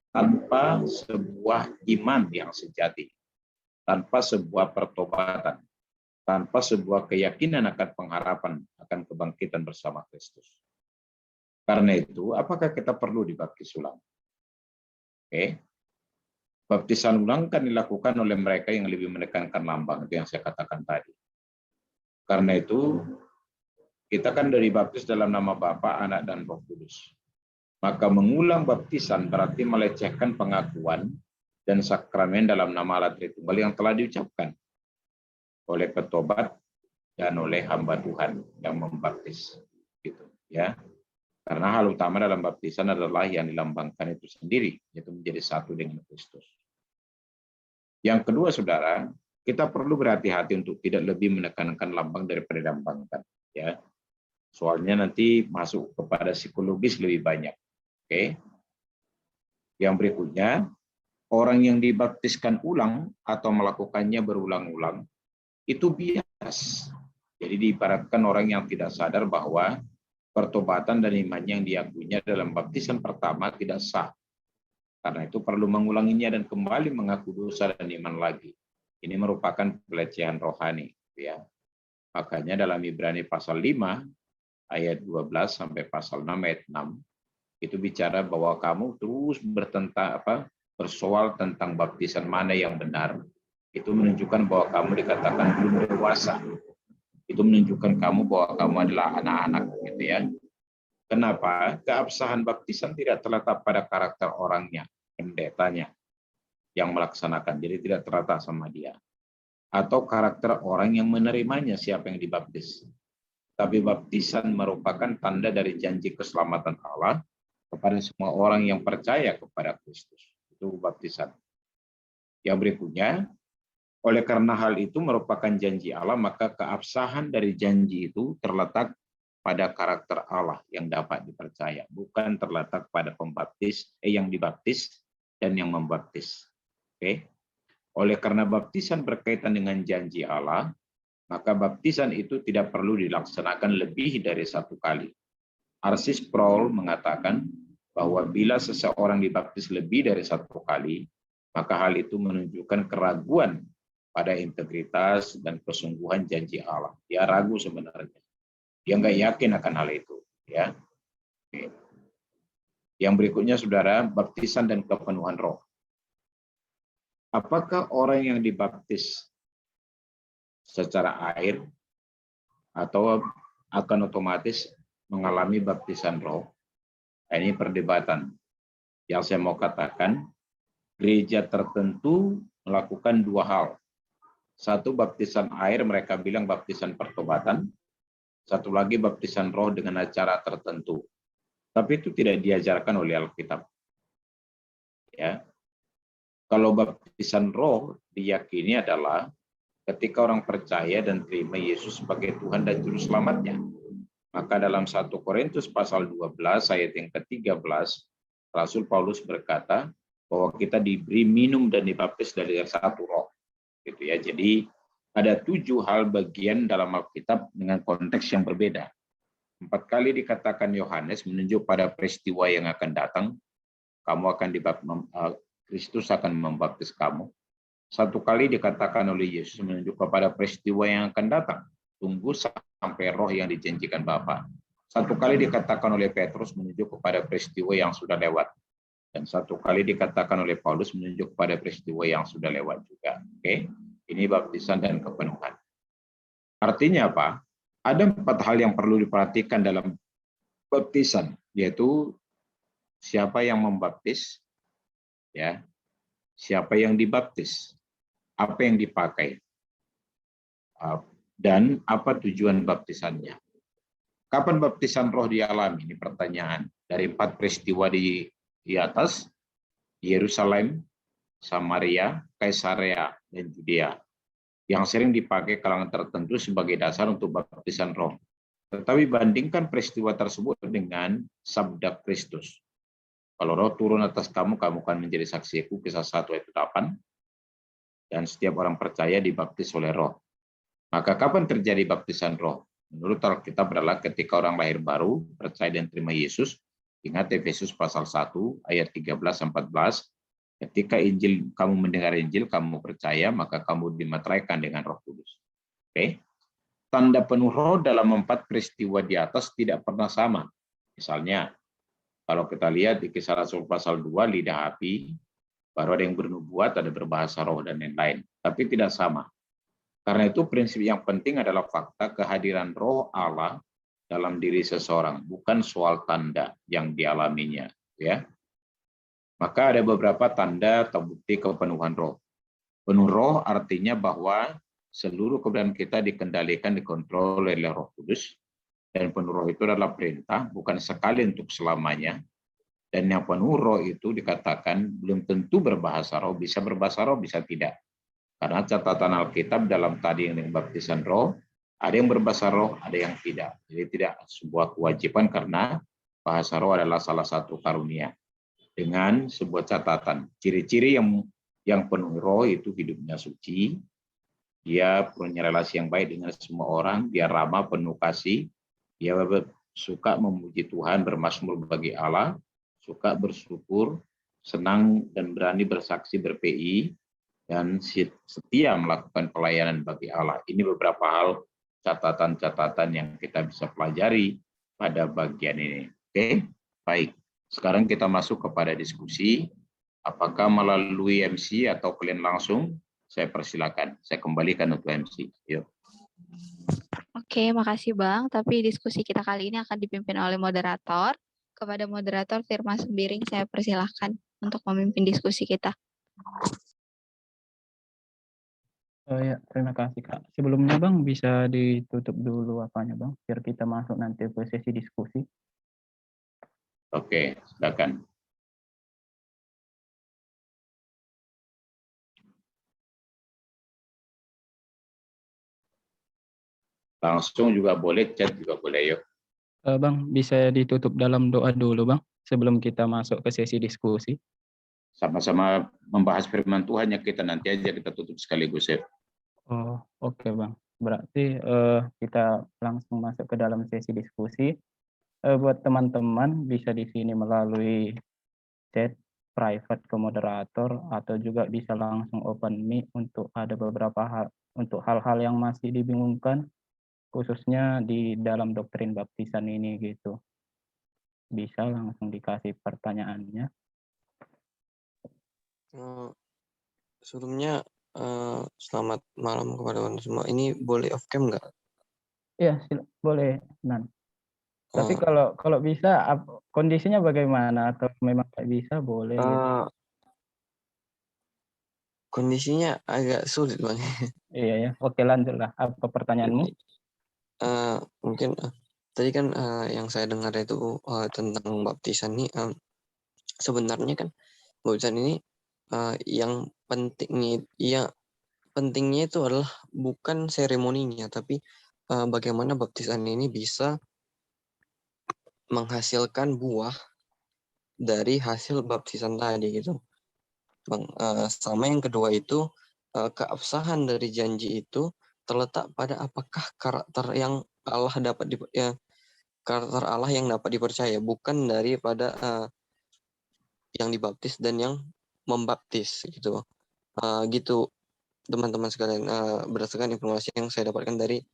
tanpa sebuah iman yang sejati, tanpa sebuah pertobatan. tanpa sebuah keyakinan akan pengharapan akan kebangkitan bersama Kristus. Karena itu, apakah kita perlu dibaptis ulang? Oke. Baptisan ulang kan dilakukan oleh mereka yang lebih menekankan lambang, itu yang saya katakan tadi. Karena itu, kita kan dari baptis dalam nama Bapa, Anak, dan Roh Kudus. Maka mengulang baptisan berarti melecehkan pengakuan dan sakramen dalam nama Allah Tritunggal yang telah diucapkan oleh petobat dan oleh hamba Tuhan yang membaptis. Gitu, ya. Karena hal utama dalam baptisan adalah yang dilambangkan itu sendiri, yaitu menjadi satu dengan Kristus. Yang kedua, saudara, kita perlu berhati-hati untuk tidak lebih menekankan lambang daripada dilambangkan. Ya, soalnya nanti masuk kepada psikologis lebih banyak. Oke. Yang berikutnya, orang yang dibaptiskan ulang atau melakukannya berulang-ulang itu bias. Jadi diibaratkan orang yang tidak sadar bahwa pertobatan dan iman yang diakuinya dalam baptisan pertama tidak sah. Karena itu perlu mengulanginya dan kembali mengaku dosa dan iman lagi. Ini merupakan pelecehan rohani. Ya. Makanya dalam Ibrani pasal 5 ayat 12 sampai pasal 6 ayat 6 itu bicara bahwa kamu terus bersoal tentang baptisan mana yang benar. Itu menunjukkan bahwa kamu dikatakan belum dewasa. Itu menunjukkan kamu bahwa kamu adalah anak-anak, gitu ya. Kenapa? Keabsahan baptisan tidak terletak pada karakter orangnya, pendetanya yang melaksanakan, jadi tidak terletak sama dia. Atau karakter orang yang menerimanya, siapa yang dibaptis. Tapi baptisan merupakan tanda dari janji keselamatan Allah kepada semua orang yang percaya kepada Kristus. Itu baptisan. Yang berikutnya, oleh karena hal itu merupakan janji Allah, maka keabsahan dari janji itu terletak pada karakter Allah yang dapat dipercaya, bukan terletak pada yang dibaptis dan yang membaptis. Oke. Oleh karena baptisan berkaitan dengan janji Allah, maka baptisan itu tidak perlu dilaksanakan lebih dari satu kali. R.C. Sproul mengatakan bahwa bila seseorang dibaptis lebih dari satu kali, maka hal itu menunjukkan keraguan pada integritas dan kesungguhan janji Allah. Dia ragu sebenarnya. Dia nggak yakin akan hal itu. Ya. Oke. Yang berikutnya, saudara, baptisan dan kepenuhan roh. Apakah orang yang dibaptis secara air atau akan otomatis mengalami baptisan roh? Ini perdebatan. Yang saya mau katakan, gereja tertentu melakukan dua hal. Satu, baptisan air, mereka bilang baptisan pertobatan. Satu lagi, baptisan roh dengan acara tertentu. Tapi itu tidak diajarkan oleh Alkitab. Ya. Kalau baptisan roh diyakini adalah ketika orang percaya dan terima Yesus sebagai Tuhan dan Juru Selamatnya. Maka dalam 1 Korintus pasal 12 ayat yang ke-13, Rasul Paulus berkata bahwa kita diberi minum dan dibaptis dari satu roh. Gitu ya. Jadi ada 7 hal bagian dalam Alkitab dengan konteks yang berbeda. 4 kali dikatakan Yohanes menunjuk pada peristiwa yang akan datang. Kamu akan Kristus akan membaptis kamu. 1 kali dikatakan oleh Yesus menunjuk kepada peristiwa yang akan datang. Tunggu sampai roh yang dijanjikan Bapa. 1 kali dikatakan oleh Petrus menunjuk kepada peristiwa yang sudah lewat. Dan 1 kali dikatakan oleh Paulus menunjuk kepada peristiwa yang sudah lewat juga. Oke, ini baptisan dan kepenuhan. Artinya apa? Ada 4 hal yang perlu diperhatikan dalam baptisan, yaitu siapa yang membaptis, ya, siapa yang dibaptis, apa yang dipakai, dan apa tujuan baptisannya. Kapan baptisan roh dialami? Ini pertanyaan. Dari 4 peristiwa di atas, Yerusalem, Samaria, Kaisarea, dan Judea, yang sering dipakai kalangan tertentu sebagai dasar untuk baptisan roh. Tetapi bandingkan peristiwa tersebut dengan sabda Kristus. Kalau roh turun atas kamu, kamu akan menjadi saksiku, Kisah 1 ayat 8. Dan setiap orang percaya dibaptis oleh roh. Maka kapan terjadi baptisan roh? Menurut Alkitab adalah ketika orang lahir baru, percaya dan terima Yesus. Ingat Efesus pasal 1 ayat 13-14. Ketika kamu mendengar Injil, kamu percaya, maka kamu dimeteraikan dengan Roh Kudus. Oke. Tanda penuh roh dalam 4 peristiwa di atas tidak pernah sama. Misalnya, kalau kita lihat di Kisah Rasul pasal 2, lidah api, baru ada yang bernubuat, ada berbahasa roh, dan lain-lain. Tapi tidak sama. Karena itu prinsip yang penting adalah fakta kehadiran roh Allah dalam diri seseorang, bukan soal tanda yang dialaminya. Ya. Maka ada beberapa tanda atau bukti kepenuhan roh. Penuh roh artinya bahwa seluruh keberadaan kita dikendalikan, dikontrol oleh Roh Kudus. Dan penuh roh itu adalah perintah, bukan sekali untuk selamanya. Dan yang penuh roh itu dikatakan belum tentu berbahasa roh, bisa berbahasa roh, bisa tidak. Karena catatan Alkitab dalam tadi yang dengan baptisan roh, ada yang berbahasa roh, ada yang tidak. Jadi tidak sebuah kewajiban karena bahasa roh adalah salah satu karunia. Dengan sebuah catatan, ciri-ciri yang penuh roh itu hidupnya suci, dia punya relasi yang baik dengan semua orang, dia ramah, penuh kasih, dia suka memuji Tuhan, bermazmur bagi Allah, suka bersyukur, senang dan berani bersaksi ber-PI, dan setia melakukan pelayanan bagi Allah. Ini beberapa hal catatan-catatan yang kita bisa pelajari pada bagian ini. Oke, baik. Sekarang kita masuk kepada diskusi. Apakah melalui MC atau kalian langsung? Saya persilakan. Saya kembalikan untuk MC. Yuk. Oke, makasih Bang. Tapi diskusi kita kali ini akan dipimpin oleh moderator. Kepada moderator Firman Sembiring, saya persilahkan untuk memimpin diskusi kita. Oh ya, terima kasih Kak. Sebelumnya Bang bisa ditutup dulu apanya Bang, biar kita masuk nanti ke sesi diskusi. Oke, silakan. Langsung juga boleh, chat juga boleh, yuk. Bang, bisa ditutup dalam doa dulu Bang, sebelum kita masuk ke sesi diskusi. Sama-sama membahas firman Tuhan yang kita nanti aja kita tutup sekaligus ya. Oh, oke Bang. Berarti kita langsung masuk ke dalam sesi diskusi. Buat teman-teman bisa di sini melalui chat private ke moderator atau juga bisa langsung open mic untuk ada beberapa hal untuk hal-hal yang masih dibingungkan khususnya di dalam doktrin baptisan ini gitu. Bisa langsung dikasih pertanyaannya. Sebelumnya selamat malam kepada teman semua. Ini boleh off cam nggak? Iya, boleh Nan. Tapi kalau bisa kondisinya bagaimana atau memang nggak bisa boleh gitu. Kondisinya agak sulit Bang. Iya ya. Oke, lanjutlah. Apa pertanyaanmu? Mungkin tadi kan yang saya dengar itu tentang baptisan ini sebenarnya kan baptisan ini yang pentingnya itu adalah bukan seremoninya, tapi bagaimana baptisan ini bisa menghasilkan buah dari hasil baptisan tadi gitu, Bang. Sama yang kedua itu keabsahan dari janji itu terletak pada apakah karakter yang Allah karakter Allah yang dapat dipercaya, bukan daripada yang dibaptis dan yang membaptis gitu. Gitu teman-teman sekalian, berdasarkan informasi yang saya dapatkan dari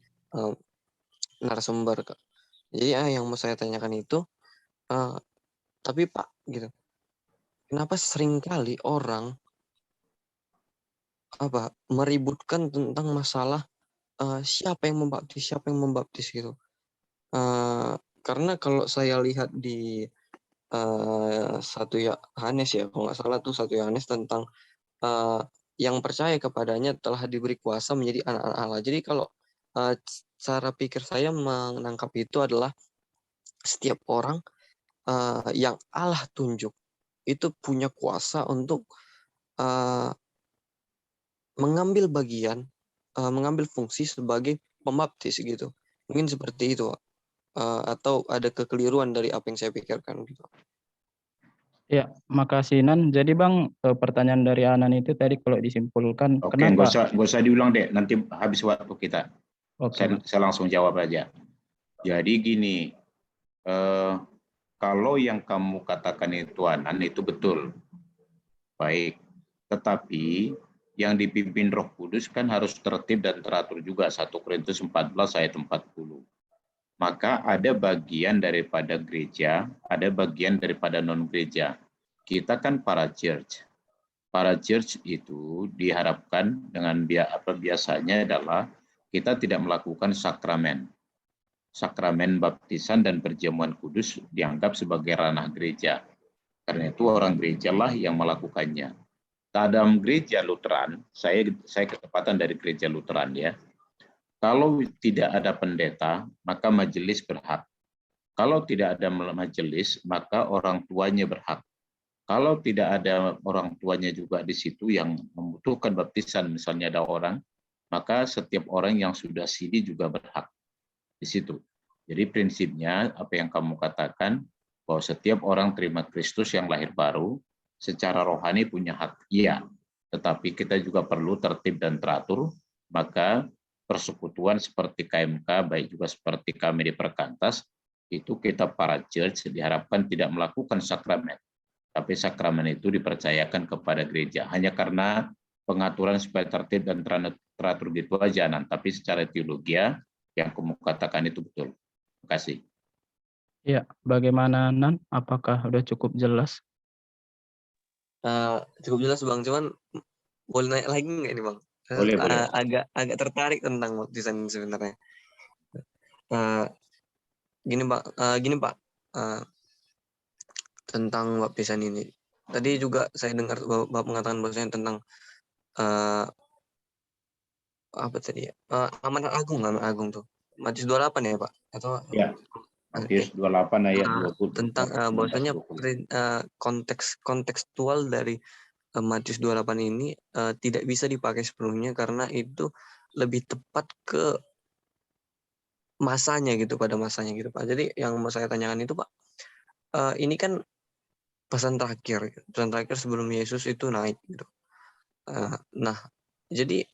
narasumber. Jadi yang mau saya tanyakan itu, tapi Pak gitu, kenapa seringkali orang meributkan tentang masalah siapa yang membaptis gitu. Karena kalau saya lihat di 1 Yohanes ya, kalau nggak salah tuh 1 Yohanes tentang yang percaya kepadanya telah diberi kuasa menjadi anak-anak Allah. Jadi kalau cara pikir saya menangkap itu adalah setiap orang yang Allah tunjuk itu punya kuasa untuk mengambil bagian, mengambil fungsi sebagai pembaptis gitu. Mungkin seperti itu, atau ada kekeliruan dari apa yang saya pikirkan gitu. Ya, makasih Nan. Jadi Bang, pertanyaan dari Anan itu tadi kalau disimpulkan, Oke, kenapa? nggak usah diulang deh, nanti habis waktu kita. Oke, Saya langsung jawab aja. Jadi gini, kalau yang kamu katakan itu Anan itu betul, baik. Tetapi yang dipimpin Roh Kudus kan harus tertib dan teratur juga. 1 Korintus 14 ayat 40. Maka ada bagian daripada gereja, ada bagian daripada non-gereja. Kita kan para church. Para church itu diharapkan dengan biasanya adalah kita tidak melakukan sakramen. Sakramen baptisan dan perjamuan kudus dianggap sebagai ranah gereja. Karena itu orang gerejalah yang melakukannya. Dalam gereja Lutheran, saya ketepatan dari gereja Lutheran ya. Kalau tidak ada pendeta, maka majelis berhak. Kalau tidak ada majelis, maka orang tuanya berhak. Kalau tidak ada orang tuanya juga di situ yang membutuhkan baptisan, misalnya ada orang, maka setiap orang yang sudah sidi juga berhak di situ. Jadi prinsipnya apa yang kamu katakan, bahwa setiap orang terima Kristus yang lahir baru, secara rohani punya hak, iya. Tetapi kita juga perlu tertib dan teratur, maka persekutuan seperti KMK, baik juga seperti kami di Perkantas, itu kita para church diharapkan tidak melakukan sakramen. Tapi sakramen itu dipercayakan kepada gereja. Hanya karena pengaturan supaya tertib dan teratur gitu aja, Nan. Tapi secara teologi yang kamu katakan itu betul. Terima kasih. Ya, bagaimana Nan? Apakah udah cukup jelas? Cukup jelas Bang, cuman boleh naik lagi nggak ini Bang? Boleh. Agak tertarik tentang baptisan sebenarnya. Gini Pak, tentang baptisan ini. Tadi juga saya dengar Bapak mengatakan bahwasanya tentang apa tadi ya? Amanat Agung tuh. Matius 28 ya Pak? Atau ya. Matius 28 ayat 20. Tentang bahwasanya konteks kontekstual dari Matius 28 ini tidak bisa dipakai sepenuhnya karena itu lebih tepat ke masanya gitu, pada masanya gitu Pak. Jadi yang mau saya tanyakan itu Pak, ini kan pesan terakhir sebelum Yesus itu naik gitu. Nah, jadi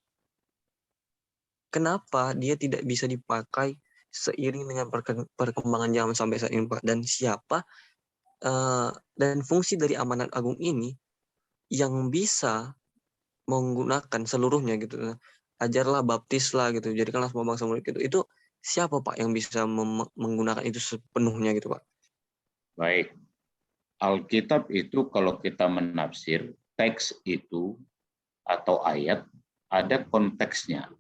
kenapa dia tidak bisa dipakai seiring dengan perkembangan zaman sampai saat ini Pak? Dan siapa dan fungsi dari amanat agung ini yang bisa menggunakan seluruhnya gitu, ajarlah, baptislah gitu, jadikanlah semua bangsa murid gitu. Itu siapa Pak yang bisa menggunakan itu sepenuhnya gitu Pak? Baik, Alkitab itu kalau kita menafsir teks itu atau ayat ada konteksnya.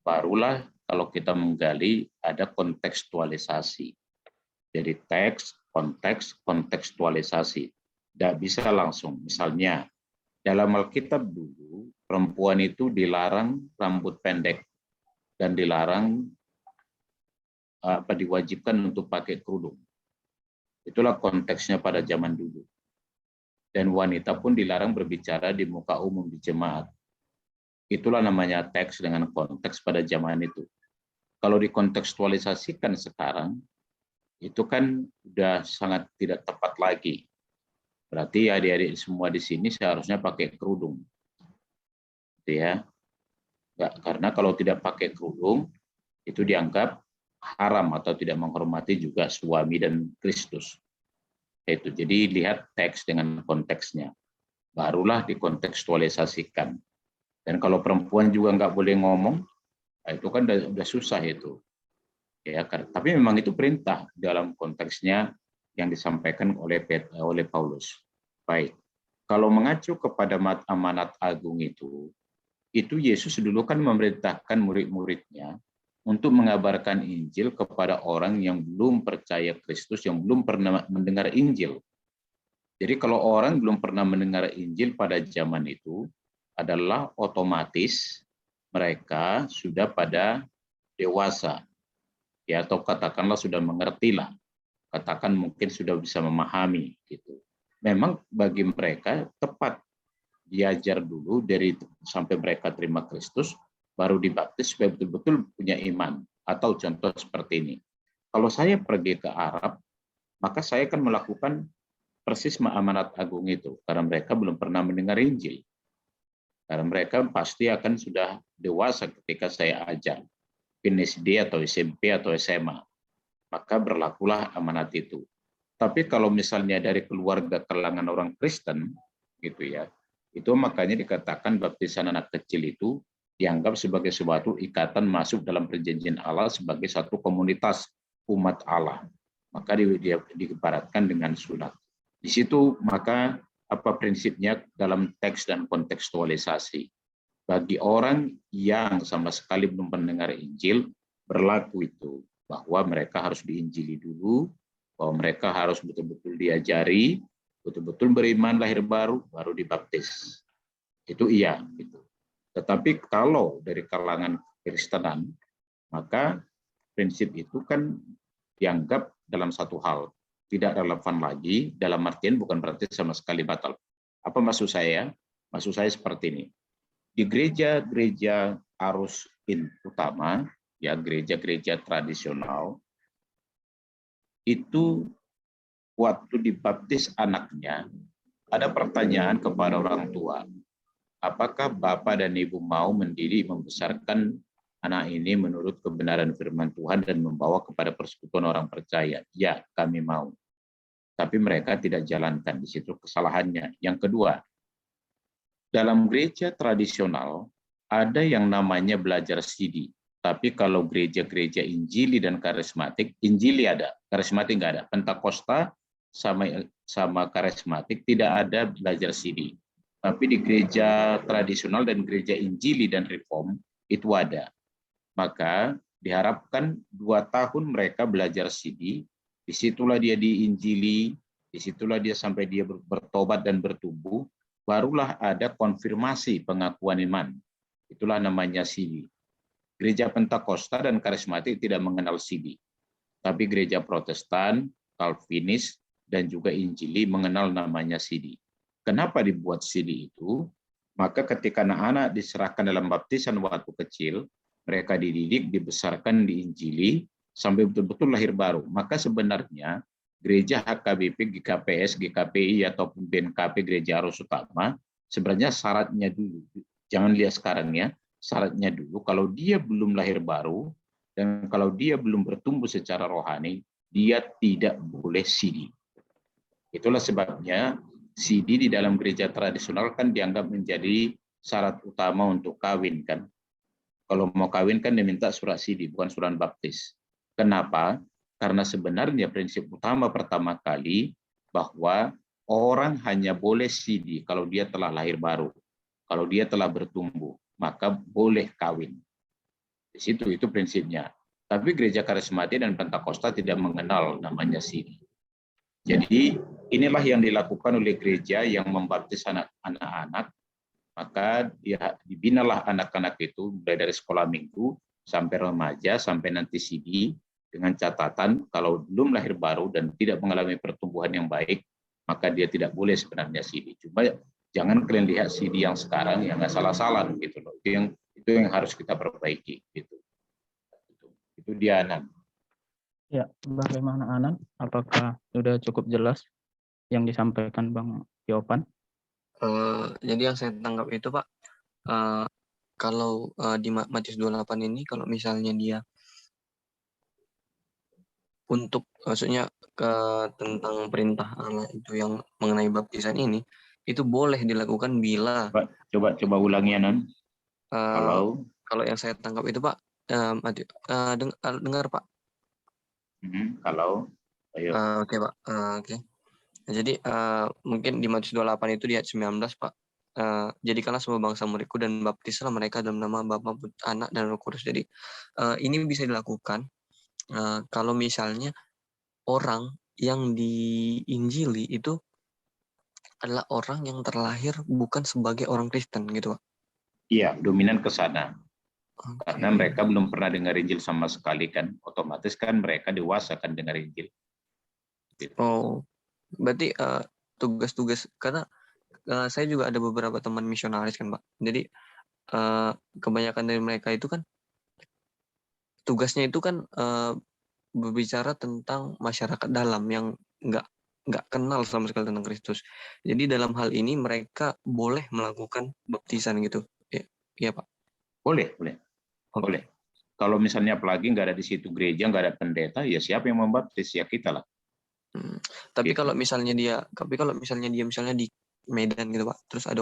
Barulah kalau kita menggali ada kontekstualisasi. Jadi teks, konteks, kontekstualisasi. Tidak bisa langsung. Misalnya, dalam Alkitab dulu, perempuan itu dilarang rambut pendek dan dilarang diwajibkan untuk pakai kerudung. Itulah konteksnya pada zaman dulu. Dan wanita pun dilarang berbicara di muka umum di jemaat. Itulah namanya teks dengan konteks pada zaman itu. Kalau dikontekstualisasikan sekarang, itu kan sudah sangat tidak tepat lagi. Berarti adik-adik semua di sini seharusnya pakai kerudung. Ya. Karena kalau tidak pakai kerudung, itu dianggap haram atau tidak menghormati juga suami dan Kristus. Itu. Jadi lihat teks dengan konteksnya. Barulah dikontekstualisasikan. Dan kalau perempuan juga nggak boleh ngomong, itu kan udah susah itu. Ya, tapi memang itu perintah dalam konteksnya yang disampaikan oleh Paulus. Baik, kalau mengacu kepada amanat agung itu Yesus dulu kan memerintahkan murid-muridnya untuk mengabarkan Injil kepada orang yang belum percaya Kristus, yang belum pernah mendengar Injil. Jadi kalau orang belum pernah mendengar Injil pada zaman itu, adalah otomatis mereka sudah pada dewasa, ya, atau katakanlah sudah mengerti lah, katakan mungkin sudah bisa memahami gitu. Memang bagi mereka tepat diajar dulu dari sampai mereka terima Kristus, baru dibaptis supaya betul-betul punya iman. Atau contoh seperti ini, kalau saya pergi ke Arab, maka saya akan melakukan persis amanat agung itu, karena mereka belum pernah mendengar Injil. Karena mereka pasti akan sudah dewasa ketika saya ajar, SD atau SMP atau SMA, maka berlakulah amanat itu. Tapi kalau misalnya dari keluarga kalangan orang Kristen, gitu ya, Itu makanya dikatakan baptisan anak kecil itu dianggap sebagai suatu ikatan masuk dalam perjanjian Allah sebagai satu komunitas umat Allah. Maka diibaratkan dengan sunat. Di situ maka apa prinsipnya dalam teks dan kontekstualisasi. Bagi orang yang sama sekali belum mendengar Injil, berlaku itu bahwa mereka harus diinjili dulu, bahwa mereka harus betul-betul diajari, betul-betul beriman lahir baru, baru dibaptis. Itu iya. Gitu. Tetapi kalau dari kalangan Kristenan, maka prinsip itu kan dianggap dalam satu hal, tidak relevan lagi, dalam artian bukan berarti sama sekali batal. Apa maksud saya? Maksud saya seperti ini. Di gereja-gereja arus utama, ya gereja-gereja tradisional, itu waktu dibaptis anaknya, ada pertanyaan kepada orang tua. Apakah Bapak dan Ibu mau mendidik membesarkan anak ini menurut kebenaran firman Tuhan dan membawa kepada persekutuan orang percaya? Ya, kami mau. Tapi mereka tidak jalankan, di situ kesalahannya. Yang kedua, dalam gereja tradisional ada yang namanya belajar CD. Tapi kalau gereja-gereja Injili dan karismatik, Injili ada, karismatik nggak ada. Pentakosta sama karismatik tidak ada belajar CD. Tapi di gereja tradisional dan gereja Injili dan Reform itu ada. Maka diharapkan 2 tahun mereka belajar CD, disitulah dia diinjili, disitulah dia sampai dia bertobat dan bertumbuh, barulah ada konfirmasi pengakuan iman. Itulah namanya CD. Gereja Pentakosta dan karismatik tidak mengenal CD. Tapi gereja Protestan, Calvinis, dan juga Injili mengenal namanya CD. Kenapa dibuat CD itu? Maka ketika anak-anak diserahkan dalam baptisan waktu kecil, mereka dididik, dibesarkan, diinjili, sampai betul-betul lahir baru. Maka sebenarnya gereja HKBP, GKPS, GKPI, ataupun BNKP Gereja Arus Utama, sebenarnya syaratnya dulu. Jangan lihat sekarang ya, syaratnya dulu, kalau dia belum lahir baru, dan kalau dia belum bertumbuh secara rohani, dia tidak boleh CD. Itulah sebabnya CD di dalam gereja tradisional kan dianggap menjadi syarat utama untuk kawin kan. Kalau mau kawin kan diminta surat CD, bukan surat baptis. Kenapa? Karena sebenarnya prinsip utama pertama kali bahwa orang hanya boleh CD kalau dia telah lahir baru. Kalau dia telah bertumbuh, maka boleh kawin. Di situ itu prinsipnya. Tapi gereja karismatik dan Pentakosta tidak mengenal namanya CD. Jadi inilah yang dilakukan oleh gereja yang membaptis anak-anak, maka dibinalah anak-anak itu mulai dari sekolah minggu sampai remaja sampai nanti CD dengan catatan kalau belum lahir baru dan tidak mengalami pertumbuhan yang baik, maka dia tidak boleh sebenarnya CD. Cuma jangan kalian lihat CD yang sekarang yang nggak salah-salah gitu loh. Itu yang harus kita perbaiki gitu. Itu dia Anan. Ya, bagaimana Anan? Apakah sudah cukup jelas yang disampaikan Bang Yopan? Jadi yang saya tangkap itu Pak, kalau di Matius 28 ini, kalau misalnya dia untuk maksudnya tentang perintah Allah itu yang mengenai baptisan ini, itu boleh dilakukan bila Coba ulangi Anan. Kalau yang saya tangkap itu Pak, dengar Pak. Kalau ayo. Oke Pak. Oke. Jadi mungkin di Matius 28 itu di ayat 19 Pak. Jadikanlah semua bangsa muridku dan baptislah mereka dalam nama Bapa, Anak dan Roh Kudus. Jadi ini bisa dilakukan kalau misalnya orang yang diinjili itu adalah orang yang terlahir bukan sebagai orang Kristen gitu Pak. Iya, dominan ke sana. Karena mereka belum pernah dengar Injil sama sekali kan, otomatis kan mereka dewasa kan dengar Injil. Gitu. Oh, berarti tugas-tugas, karena saya juga ada beberapa teman misionaris kan Pak. Jadi kebanyakan dari mereka itu kan tugasnya itu kan berbicara tentang masyarakat dalam yang nggak kenal sama sekali tentang Kristus. Jadi dalam hal ini mereka boleh melakukan baptisan gitu, ya Pak? Boleh. Boleh. Kalau misalnya apalagi nggak ada di situ gereja, nggak ada pendeta, ya siapa yang membaptis? Ya kita lah. Tapi Gitu. kalau misalnya dia misalnya di Medan gitu Pak. Terus ada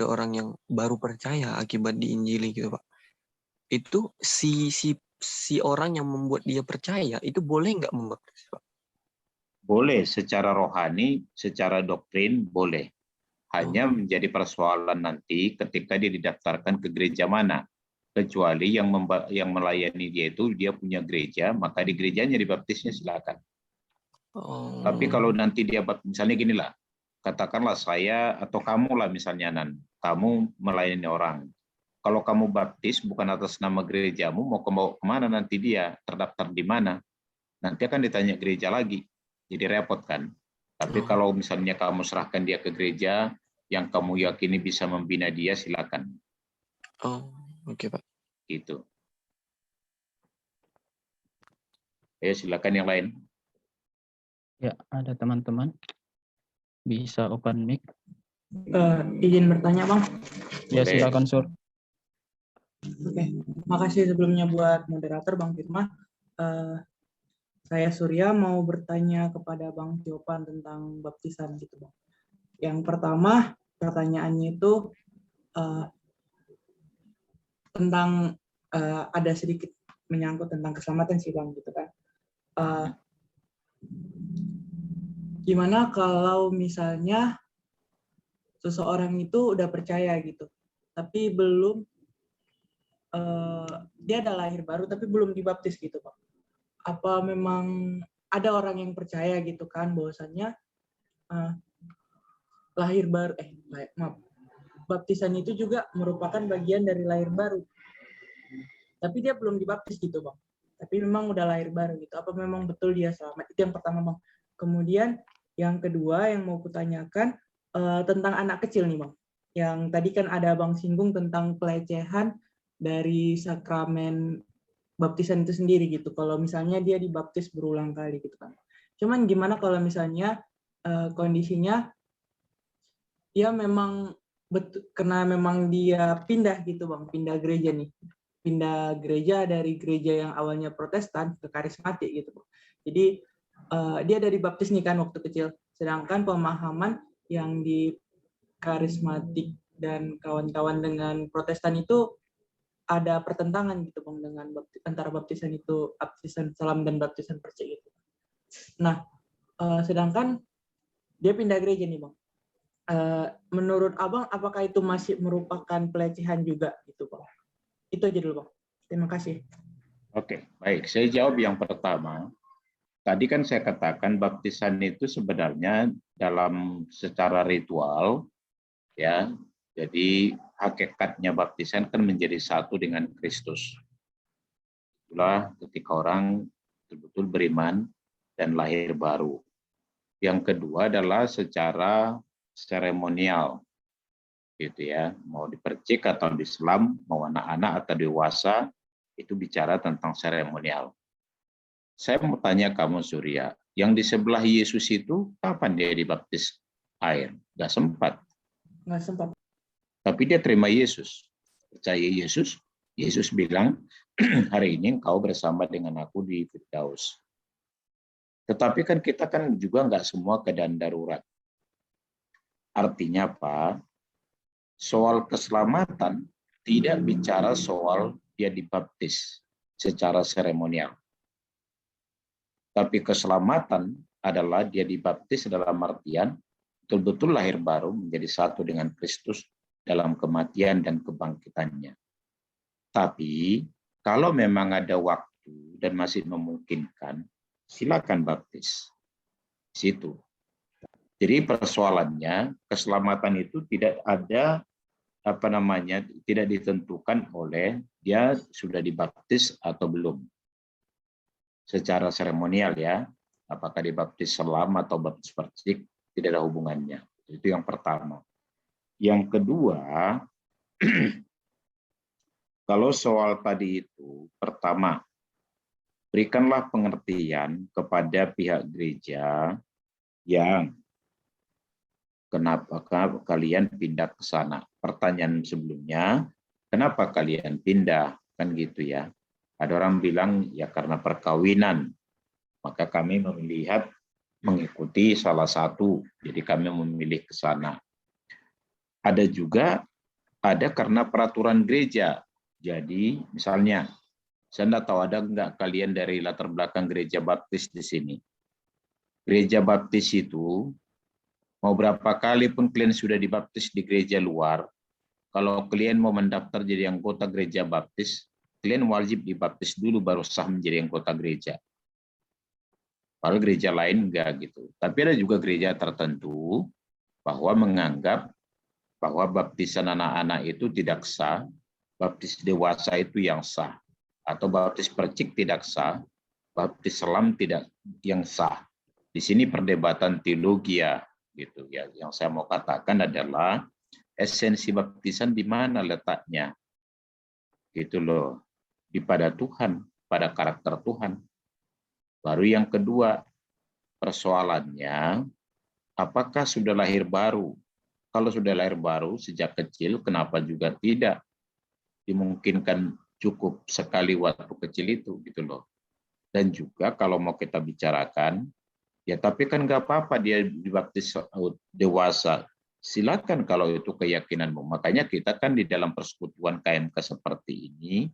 orang yang baru percaya akibat diinjili gitu Pak. Itu si orang yang membuat dia percaya itu boleh nggak membaptis Pak? Boleh secara rohani, secara doktrin boleh. Hanya menjadi persoalan nanti ketika dia didaftarkan ke gereja mana. Kecuali yang melayani dia itu dia punya gereja, maka di gerejanya dibaptisnya silakan. Tapi kalau nanti dia misalnya gini lah, katakanlah saya atau kamu lah misalnya Nan, kamu melayani orang. Kalau kamu baptis bukan atas nama gerejamu, mau kemana nanti dia terdaftar di mana? Nanti akan ditanya gereja lagi, jadi repot kan. Tapi kalau misalnya kamu serahkan dia ke gereja yang kamu yakini bisa membina dia, silakan. Oke Pak. Gitu. Silakan yang lain. Ya, ada teman-teman bisa open mic. Izin bertanya Bang. Ya, Boleh. silakan Sur. Oke, makasih sebelumnya buat moderator Bang Firman. Saya Surya mau bertanya kepada Bang Tiopan tentang baptisan gitu Bang. Yang pertama pertanyaannya itu tentang ada sedikit menyangkut tentang keselamatan sih Bang gitu kan. Gimana kalau misalnya seseorang itu udah percaya gitu, tapi belum dia ada lahir baru tapi belum dibaptis gitu Pak. Apa memang ada orang yang percaya gitu kan bahwasannya baptisan itu juga merupakan bagian dari lahir baru. Tapi dia belum dibaptis gitu Bang. Tapi memang udah lahir baru gitu. Apa memang betul dia selamat? Itu yang pertama Bang. Kemudian yang kedua yang mau kutanyakan tentang anak kecil nih Bang. Yang tadi kan ada Bang singgung tentang pelecehan dari sakramen baptisan itu sendiri gitu. Kalau misalnya dia dibaptis berulang kali gitu kan. Cuman gimana kalau misalnya kondisinya dia memang karena memang dia pindah gitu Bang, pindah gereja nih. Pindah gereja dari gereja yang awalnya Protestan ke karismatik gitu Bang. Jadi dia dari baptis nih kan waktu kecil. Sedangkan pemahaman yang di karismatik dan kawan-kawan dengan Protestan itu ada pertentangan gitu Bang dengan antara baptisan itu baptisan salam dan baptisan percaya gitu. Nah, sedangkan dia pindah gereja nih Bang. Menurut Abang apakah itu masih merupakan pelecehan juga gitu Bang? Itu aja dulu Bang. Terima kasih. Oke, baik. Saya jawab yang pertama. Tadi kan saya katakan baptisan itu sebenarnya dalam secara ritual ya. Jadi hakikatnya baptisan kan menjadi satu dengan Kristus. Itulah ketika orang betul-betul beriman dan lahir baru. Yang kedua adalah secara seremonial, gitu ya. Mau dipercik atau diselam, mau anak-anak atau dewasa, itu bicara tentang seremonial. Saya mau tanya kamu Surya, yang di sebelah Yesus itu kapan dia dibaptis air? Nggak sempat. Nggak sempat. Tapi dia terima Yesus. Percaya Yesus. Yesus bilang, hari ini engkau bersama dengan aku di Firdaus. Tetapi kan kita kan juga nggak semua keadaan darurat. Artinya apa? Soal keselamatan tidak bicara soal dia dibaptis secara seremonial. Tapi keselamatan adalah dia dibaptis dalam artian betul-betul lahir baru menjadi satu dengan Kristus dalam kematian dan kebangkitannya. Tapi kalau memang ada waktu dan masih memungkinkan, silakan baptis. Di situ. Jadi persoalannya keselamatan itu tidak ada tidak ditentukan oleh dia sudah dibaptis atau belum. Secara seremonial ya, apakah dibaptis selam atau baptis percik tidak ada hubungannya. Itu yang pertama. Yang kedua, kalau soal tadi itu, pertama, berikanlah pengertian kepada pihak gereja yang kenapa kalian pindah ke sana. Pertanyaan sebelumnya, kenapa kalian pindah? Kan gitu ya. Ada orang bilang ya karena perkawinan. Maka kami melihat mengikuti salah satu, jadi kami memilih ke sana. Ada juga karena peraturan gereja. Jadi misalnya, saya tidak tahu ada enggak kalian dari latar belakang gereja baptis di sini. Gereja baptis itu, mau berapa kali pun kalian sudah dibaptis di gereja luar, kalau kalian mau mendaftar jadi anggota gereja baptis, kalian wajib dibaptis dulu baru sah menjadi anggota gereja. Kalau gereja lain enggak gitu. Tapi ada juga gereja tertentu bahwa menganggap bahwa baptisan anak-anak itu tidak sah, baptis dewasa itu yang sah, atau baptis percik tidak sah, baptis selam tidak yang sah. Di sini perdebatan teologi ya, gitu ya. Yang saya mau katakan adalah esensi baptisan di mana letaknya, gitu loh, pada Tuhan, pada karakter Tuhan. Baru yang kedua, persoalannya, apakah sudah lahir baru? Kalau sudah lahir baru sejak kecil, kenapa juga tidak dimungkinkan cukup sekali waktu kecil itu, gitu loh. Dan juga kalau mau kita bicarakan, ya tapi kan nggak apa-apa dia dibaptis dewasa. Silakan kalau itu keyakinanmu. Makanya kita kan di dalam persekutuan KMK seperti ini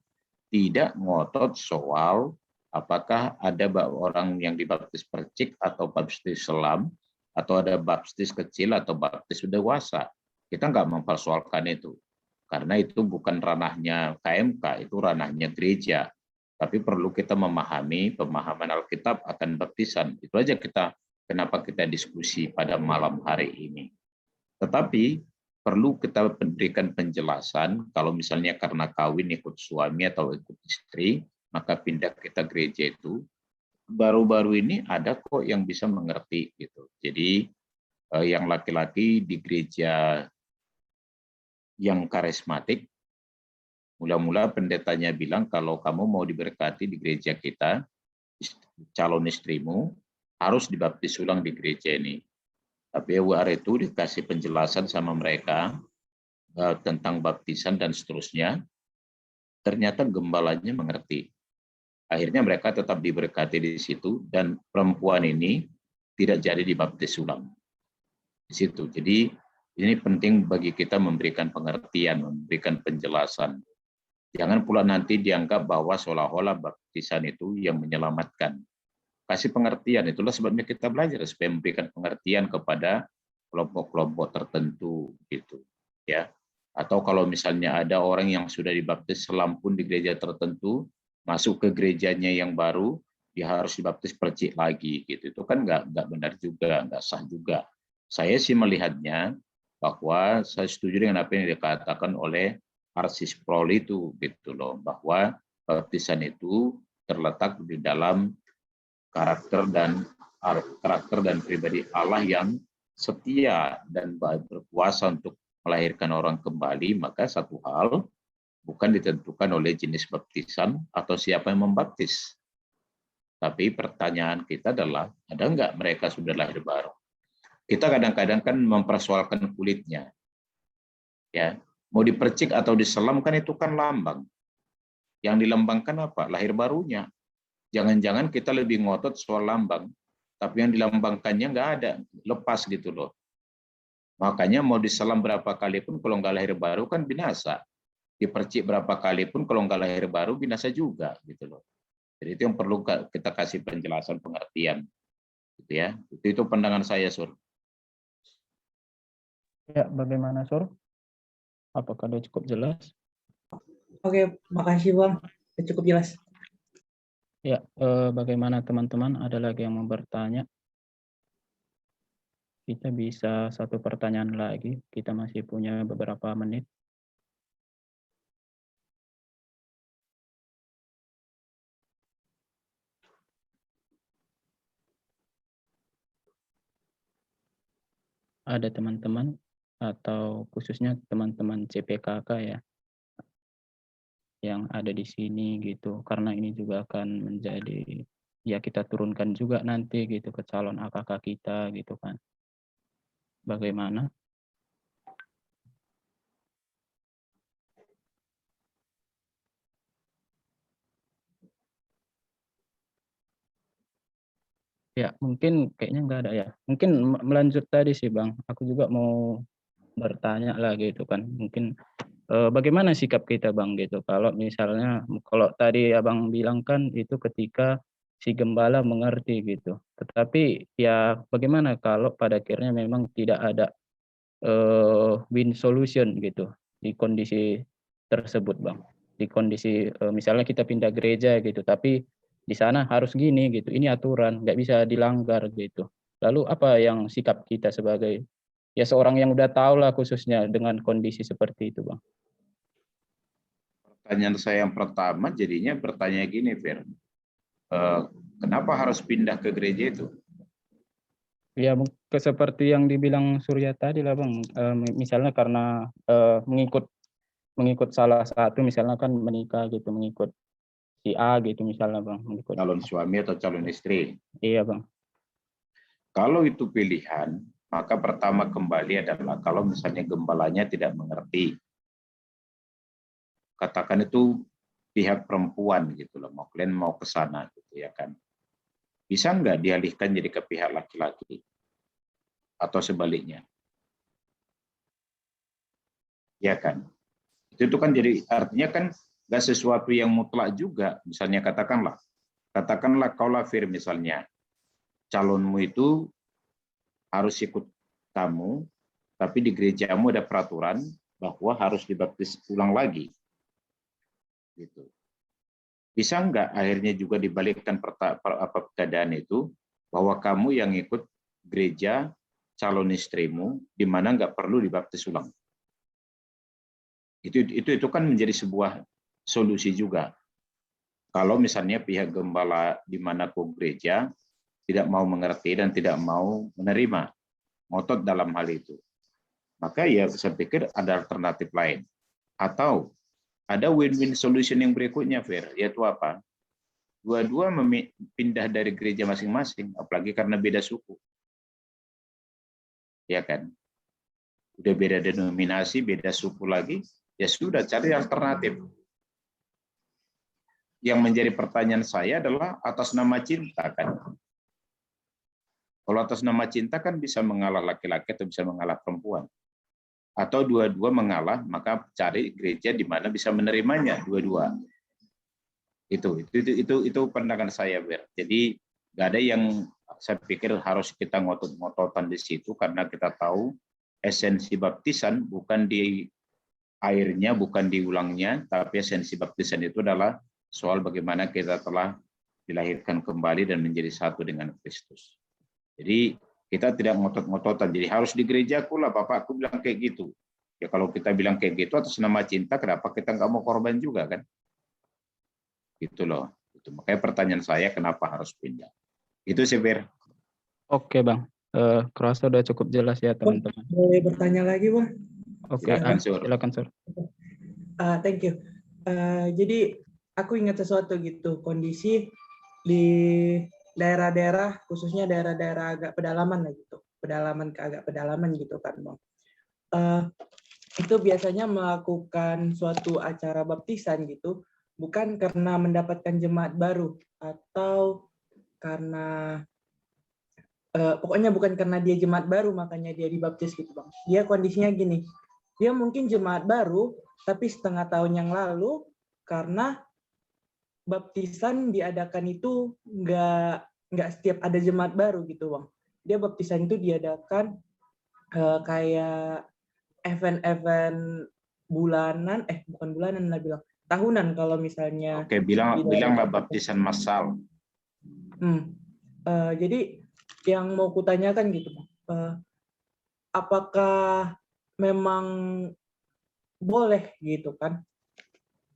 tidak ngotot soal apakah ada orang yang dibaptis percik atau baptis selam, atau ada baptis kecil atau baptis dewasa. Kita nggak mempersoalkan itu. Karena itu bukan ranahnya KMK, itu ranahnya gereja. Tapi perlu kita memahami pemahaman Alkitab akan baptisan. Itu aja kenapa kita diskusi pada malam hari ini. Tetapi perlu kita berikan penjelasan, kalau misalnya karena kawin ikut suami atau ikut istri, maka pindah kita gereja itu, baru-baru ini ada kok yang bisa mengerti gitu. Jadi yang laki-laki di gereja yang karismatik, mula-mula pendetanya bilang kalau kamu mau diberkati di gereja kita, calon istrimu harus dibaptis ulang di gereja ini. Tapi hari itu dikasih penjelasan sama mereka tentang baptisan dan seterusnya. Ternyata gembalanya mengerti. Akhirnya mereka tetap diberkati di situ dan perempuan ini tidak jadi dibaptis ulang di situ. Jadi ini penting bagi kita memberikan pengertian, memberikan penjelasan. Jangan pula nanti dianggap bahwa seolah-olah baptisan itu yang menyelamatkan. Kasih pengertian, itulah sebabnya kita belajar supaya memberikan pengertian kepada kelompok-kelompok tertentu gitu ya. Atau kalau misalnya ada orang yang sudah dibaptis selam pun di gereja tertentu, masuk ke gerejanya yang baru, dia harus dibaptis percik lagi gitu. Itu kan nggak benar juga, nggak sah juga. Saya sih melihatnya bahwa saya setuju dengan apa yang dikatakan oleh Arsis Prol itu gitu loh, bahwa baptisan itu terletak di dalam karakter dan pribadi Allah yang setia dan berkuasa untuk melahirkan orang kembali. Maka satu hal bukan ditentukan oleh jenis baptisan atau siapa yang membaptis. Tapi pertanyaan kita adalah, ada nggak mereka sudah lahir baru? Kita kadang-kadang kan mempersoalkan kulitnya. Ya, mau dipercik atau diselam kan itu kan lambang. Yang dilambangkan apa? Lahir barunya. Jangan-jangan kita lebih ngotot soal lambang, tapi yang dilambangkannya nggak ada, lepas gitu loh. Makanya mau diselam berapa kali pun kalau nggak lahir baru kan binasa. Dipercik berapa kali pun kalau nggak lahir baru binasa juga gitu loh. Jadi itu yang perlu kita kasih penjelasan pengertian, gitu ya. Itu pandangan saya, Sur. Ya, bagaimana Sur? Apakah sudah cukup jelas? Oke, makasih Bang. Cukup jelas. Ya, bagaimana teman-teman? Ada lagi yang mau bertanya? Kita bisa satu pertanyaan lagi. Kita masih punya beberapa menit. Ada teman-teman atau khususnya teman-teman CPKK ya yang ada di sini gitu, karena ini juga akan menjadi ya kita turunkan juga nanti gitu ke calon AKK kita gitu kan. Bagaimana? Ya, mungkin kayaknya nggak ada ya. Mungkin melanjut tadi sih Bang, aku juga mau bertanya lah gitu kan. Mungkin bagaimana sikap kita Bang gitu. Kalau misalnya kalau tadi Abang bilang kan itu ketika si gembala mengerti gitu. Tetapi ya bagaimana kalau pada akhirnya memang tidak ada win solution gitu di kondisi tersebut Bang. Di kondisi misalnya kita pindah gereja gitu, tapi di sana harus gini gitu, ini aturan, nggak bisa dilanggar gitu. Lalu apa yang sikap kita sebagai ya seorang yang udah tahu lah khususnya dengan kondisi seperti itu Bang? Pertanyaan saya yang pertama jadinya bertanya gini, Fir. Kenapa harus pindah ke gereja itu? Ya seperti yang dibilang Surya tadi lah Bang, misalnya karena mengikut salah satu misalnya kan menikah gitu, mengikut si A gitu misalnya Bang, mengikut. Calon suami atau calon istri? Iya Bang. Kalau itu pilihan, maka pertama kembali adalah kalau misalnya gembalanya tidak mengerti. Katakan itu pihak perempuan gitu loh, kalian mau ke sana gitu ya kan. Bisa nggak dialihkan jadi ke pihak laki-laki? Atau sebaliknya? Ya kan? Itu kan jadi artinya kan nggak sesuatu yang mutlak juga. Misalnya katakanlah kaulah Fir misalnya, calonmu itu harus ikut kamu, tapi di gerejamu ada peraturan bahwa harus dibaptis ulang lagi. Gitu. Bisa nggak akhirnya juga dibalikkan keadaan itu, bahwa kamu yang ikut gereja calon istrimu, di mana nggak perlu dibaptis ulang. Itu kan menjadi sebuah solusi juga. Kalau misalnya pihak gembala di mana gereja tidak mau mengerti dan tidak mau menerima, ngotot dalam hal itu, maka ya saya pikir ada alternatif lain. Atau ada win-win solution yang berikutnya, Fir, yaitu apa? Dua-dua pindah dari gereja masing-masing, apalagi karena beda suku. Ya kan? Udah beda denominasi, beda suku lagi, ya sudah cari alternatif. Yang menjadi pertanyaan saya adalah atas nama cinta kan. Kalau atas nama cinta kan bisa mengalah laki-laki atau bisa mengalah perempuan. Atau dua-dua mengalah, maka cari gereja di mana bisa menerimanya dua-dua. Itu pandangan saya, Ber. Jadi nggak ada yang saya pikir harus kita ngotot-ngototan di situ, karena kita tahu esensi baptisan bukan di airnya, bukan di ulangnya, tapi esensi baptisan itu adalah soal bagaimana kita telah dilahirkan kembali dan menjadi satu dengan Kristus. Jadi kita tidak ngotot-ngototan, jadi harus di gerejaku lah, bapakku bilang kayak gitu. Ya kalau kita bilang kayak gitu atas nama cinta, kenapa kita nggak mau korban juga kan? Gitu loh. Itu makanya pertanyaan saya, kenapa harus pindah? Itu sih, Fir. Oke Bang, kerasa udah cukup jelas ya teman-teman. Boleh bertanya lagi, Bang? Oke, silakan Sur. Thank you. Jadi aku ingat sesuatu gitu, kondisi di daerah-daerah, khususnya daerah-daerah agak pedalaman lah gitu, pedalaman ke agak pedalaman gitu kan, Bang. Itu biasanya melakukan suatu acara baptisan gitu, bukan karena mendapatkan jemaat baru atau karena pokoknya bukan karena dia jemaat baru makanya dia dibaptis gitu Bang. Dia kondisinya gini, dia mungkin jemaat baru tapi setengah tahun yang lalu karena baptisan diadakan itu nggak setiap ada jemaat baru gitu Bang. Dia baptisan itu diadakan kayak event-event bulanan, bukan bulanan lah bilang, tahunan kalau misalnya. Oke, bilanglah baptisan massal. Jadi yang mau kutanyakan gitu, apakah memang boleh gitu kan?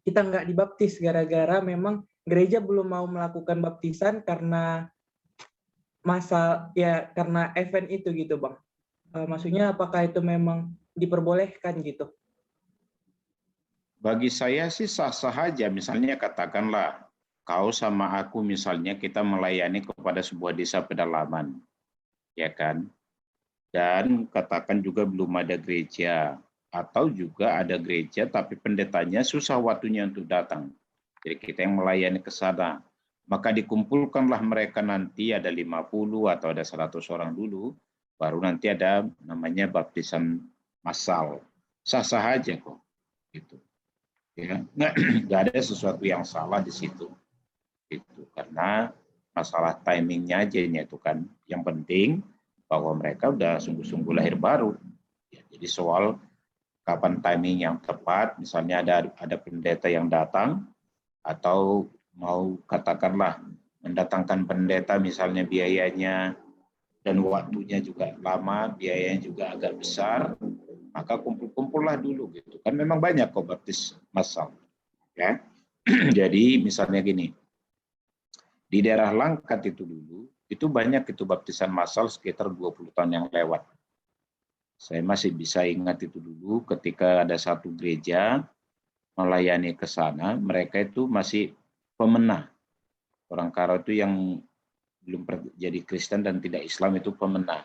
Kita nggak dibaptis gara-gara memang gereja belum mau melakukan baptisan karena karena event itu gitu, Bang. Maksudnya apakah itu memang diperbolehkan gitu? Bagi saya sih sah-sah aja. Misalnya katakanlah kau sama aku misalnya kita melayani kepada sebuah desa pedalaman, ya kan? Dan katakan juga belum ada gereja, atau juga ada gereja tapi pendetanya susah waktunya untuk datang. Jadi kita yang melayani ke sana. maka dikumpulkanlah mereka nanti ada 50 atau ada 100 orang dulu, baru nanti ada namanya baptisan massal. Sah-sah aja kok. Gitu. Ya, nggak ada sesuatu yang salah di situ. Gitu. Karena masalah timingnya aja itu kan. Yang penting bahwa mereka udah sungguh-sungguh lahir baru. Ya, jadi soal kapan timing yang tepat, misalnya ada pendeta yang datang, atau mau katakanlah mendatangkan pendeta misalnya biayanya dan waktunya juga lama, biayanya juga agak besar, maka kumpul-kumpullah dulu gitu. Kan memang banyak kok baptis massal. Ya. Jadi misalnya gini, di daerah Langkat itu dulu, itu banyak itu baptisan massal sekitar 20 tahun yang lewat. Saya masih bisa ingat itu dulu ketika ada satu gereja melayani ke sana, mereka itu masih pemenah. Orang Karo itu yang belum jadi Kristen dan tidak Islam itu pemenah.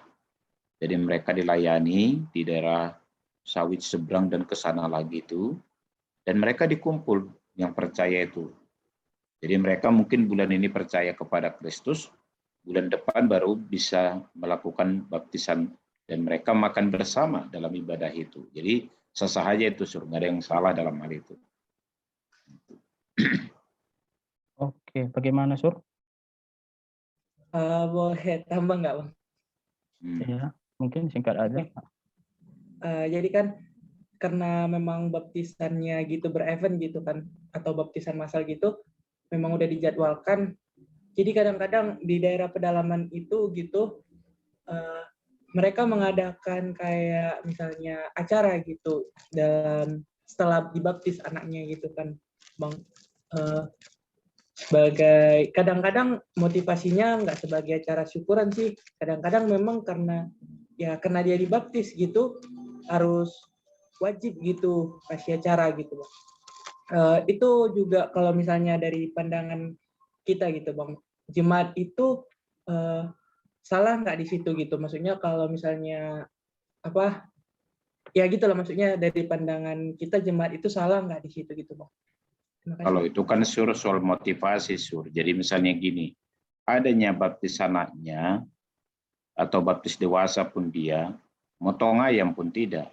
Jadi mereka dilayani di daerah Sawit seberang dan ke sana lagi itu, dan mereka dikumpul yang percaya itu. Jadi mereka mungkin bulan ini percaya kepada Kristus, bulan depan baru bisa melakukan baptisan dan mereka makan bersama dalam ibadah itu. Jadi sah-sah aja itu, Sur, nggak ada yang salah dalam hal itu. Oke, bagaimana Sur? Boleh tambah nggak, Bang? Ya, mungkin singkat aja. Jadi kan karena memang baptisannya gitu berevent gitu kan, atau baptisan massal gitu, memang udah dijadwalkan. Jadi kadang-kadang di daerah pedalaman itu gitu, mereka mengadakan kayak misalnya acara gitu dan setelah dibaptis anaknya gitu kan, Bang. Sebagai kadang-kadang motivasinya nggak sebagai acara syukuran sih, kadang-kadang memang karena dia dibaptis gitu harus wajib gitu kasih acara gitu, Bang. Itu juga kalau misalnya dari pandangan kita gitu, Bang, jemaat itu salah nggak di situ gitu, maksudnya kalau misalnya apa ya gitulah, maksudnya dari pandangan kita jemaat itu salah nggak di situ gitu, Bang. Kalau itu kan Sur soal motivasi, Sur. Jadi misalnya gini, adanya baptis anaknya atau baptis dewasa pun dia, motong ayam pun tidak.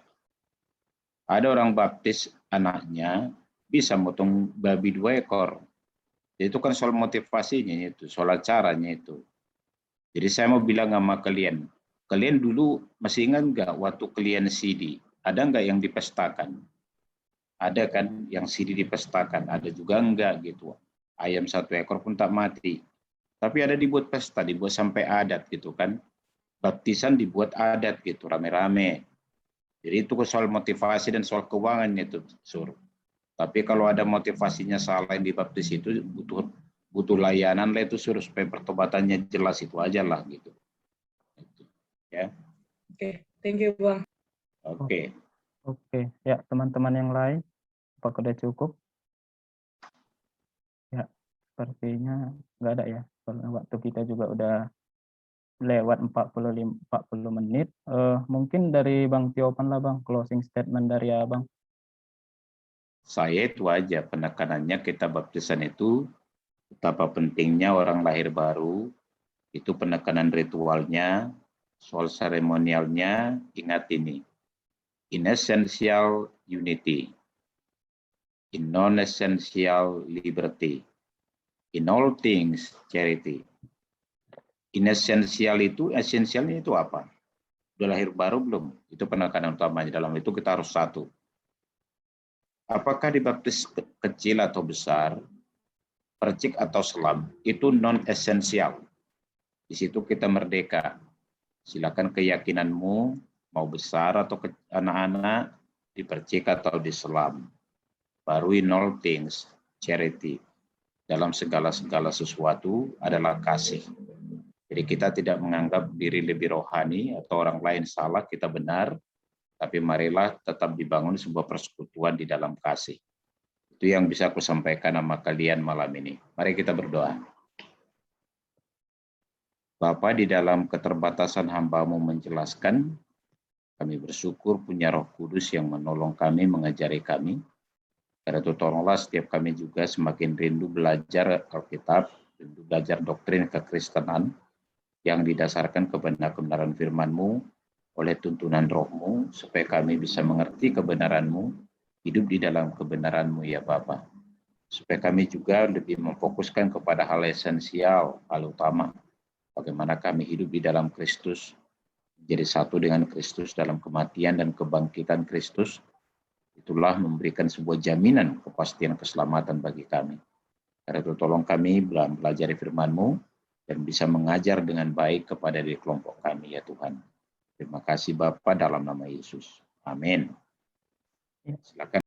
Ada orang baptis anaknya bisa motong babi 2 ekor. Jadi itu kan soal motivasinya itu, soal acaranya itu. Jadi saya mau bilang sama kalian dulu masih ingat nggak waktu kalian CD, ada nggak yang dipestakan? Ada kan yang CD dipestakan, ada juga enggak gitu. Ayam 1 ekor pun tak mati. Tapi ada dibuat pesta, dibuat sampai adat gitu kan. Baptisan dibuat adat gitu, rame-rame. Jadi itu soal motivasi dan soal keuangan itu, Sur. Tapi kalau ada motivasinya salah yang dibaptis itu butuh layanan lah itu, Sur, supaya pertobatannya jelas, itu aja lah gitu. Ya. Oke, thank you, Bang. Oke. Oke, ya teman-teman yang lain, apakah sudah cukup? Ya, sepertinya nggak ada ya. Karena waktu kita juga udah lewat 40 menit. Mungkin dari Bang Tiopan lah, Bang, closing statement dari Abang. Saya itu aja penekanannya, kita baptisan itu betapa pentingnya orang lahir baru, itu penekanan ritualnya, soal seremonialnya, ingat ini. In essential unity, in non-essential liberty, in all things charity. In essential itu, esensialnya itu apa? Udah lahir baru belum? Itu penekanan utamanya. Dalam itu kita harus satu. Apakah dibaptis kecil atau besar, percik atau selam, itu non-esensial. Di situ kita merdeka. Silakan keyakinanmu, mau besar atau anak-anak, dipercik atau diselam. Baru in all things, charity. Dalam segala sesuatu adalah kasih. Jadi kita tidak menganggap diri lebih rohani atau orang lain salah, kita benar, tapi marilah tetap dibangun sebuah persekutuan di dalam kasih. Itu yang bisa aku sampaikan sama kalian malam ini. Mari kita berdoa. Bapa, di dalam keterbatasan hamba-Mu menjelaskan, kami bersyukur punya Roh Kudus yang menolong kami, mengajari kami. Karena itu tolonglah setiap kami juga semakin rindu belajar Alkitab, tentu belajar doktrin kekristenan yang didasarkan kebenaran firman-Mu oleh tuntunan Roh-Mu, supaya kami bisa mengerti kebenaran-Mu, hidup di dalam kebenaran-Mu ya Bapa. Supaya kami juga lebih memfokuskan kepada hal esensial, hal utama, bagaimana kami hidup di dalam Kristus, menjadi satu dengan Kristus dalam kematian dan kebangkitan Kristus. Itulah memberikan sebuah jaminan kepastian keselamatan bagi kami. Karena itu tolong kami belajar firman-Mu dan bisa mengajar dengan baik kepada di kelompok kami ya Tuhan. Terima kasih Bapa dalam nama Yesus. Amin. Silakan.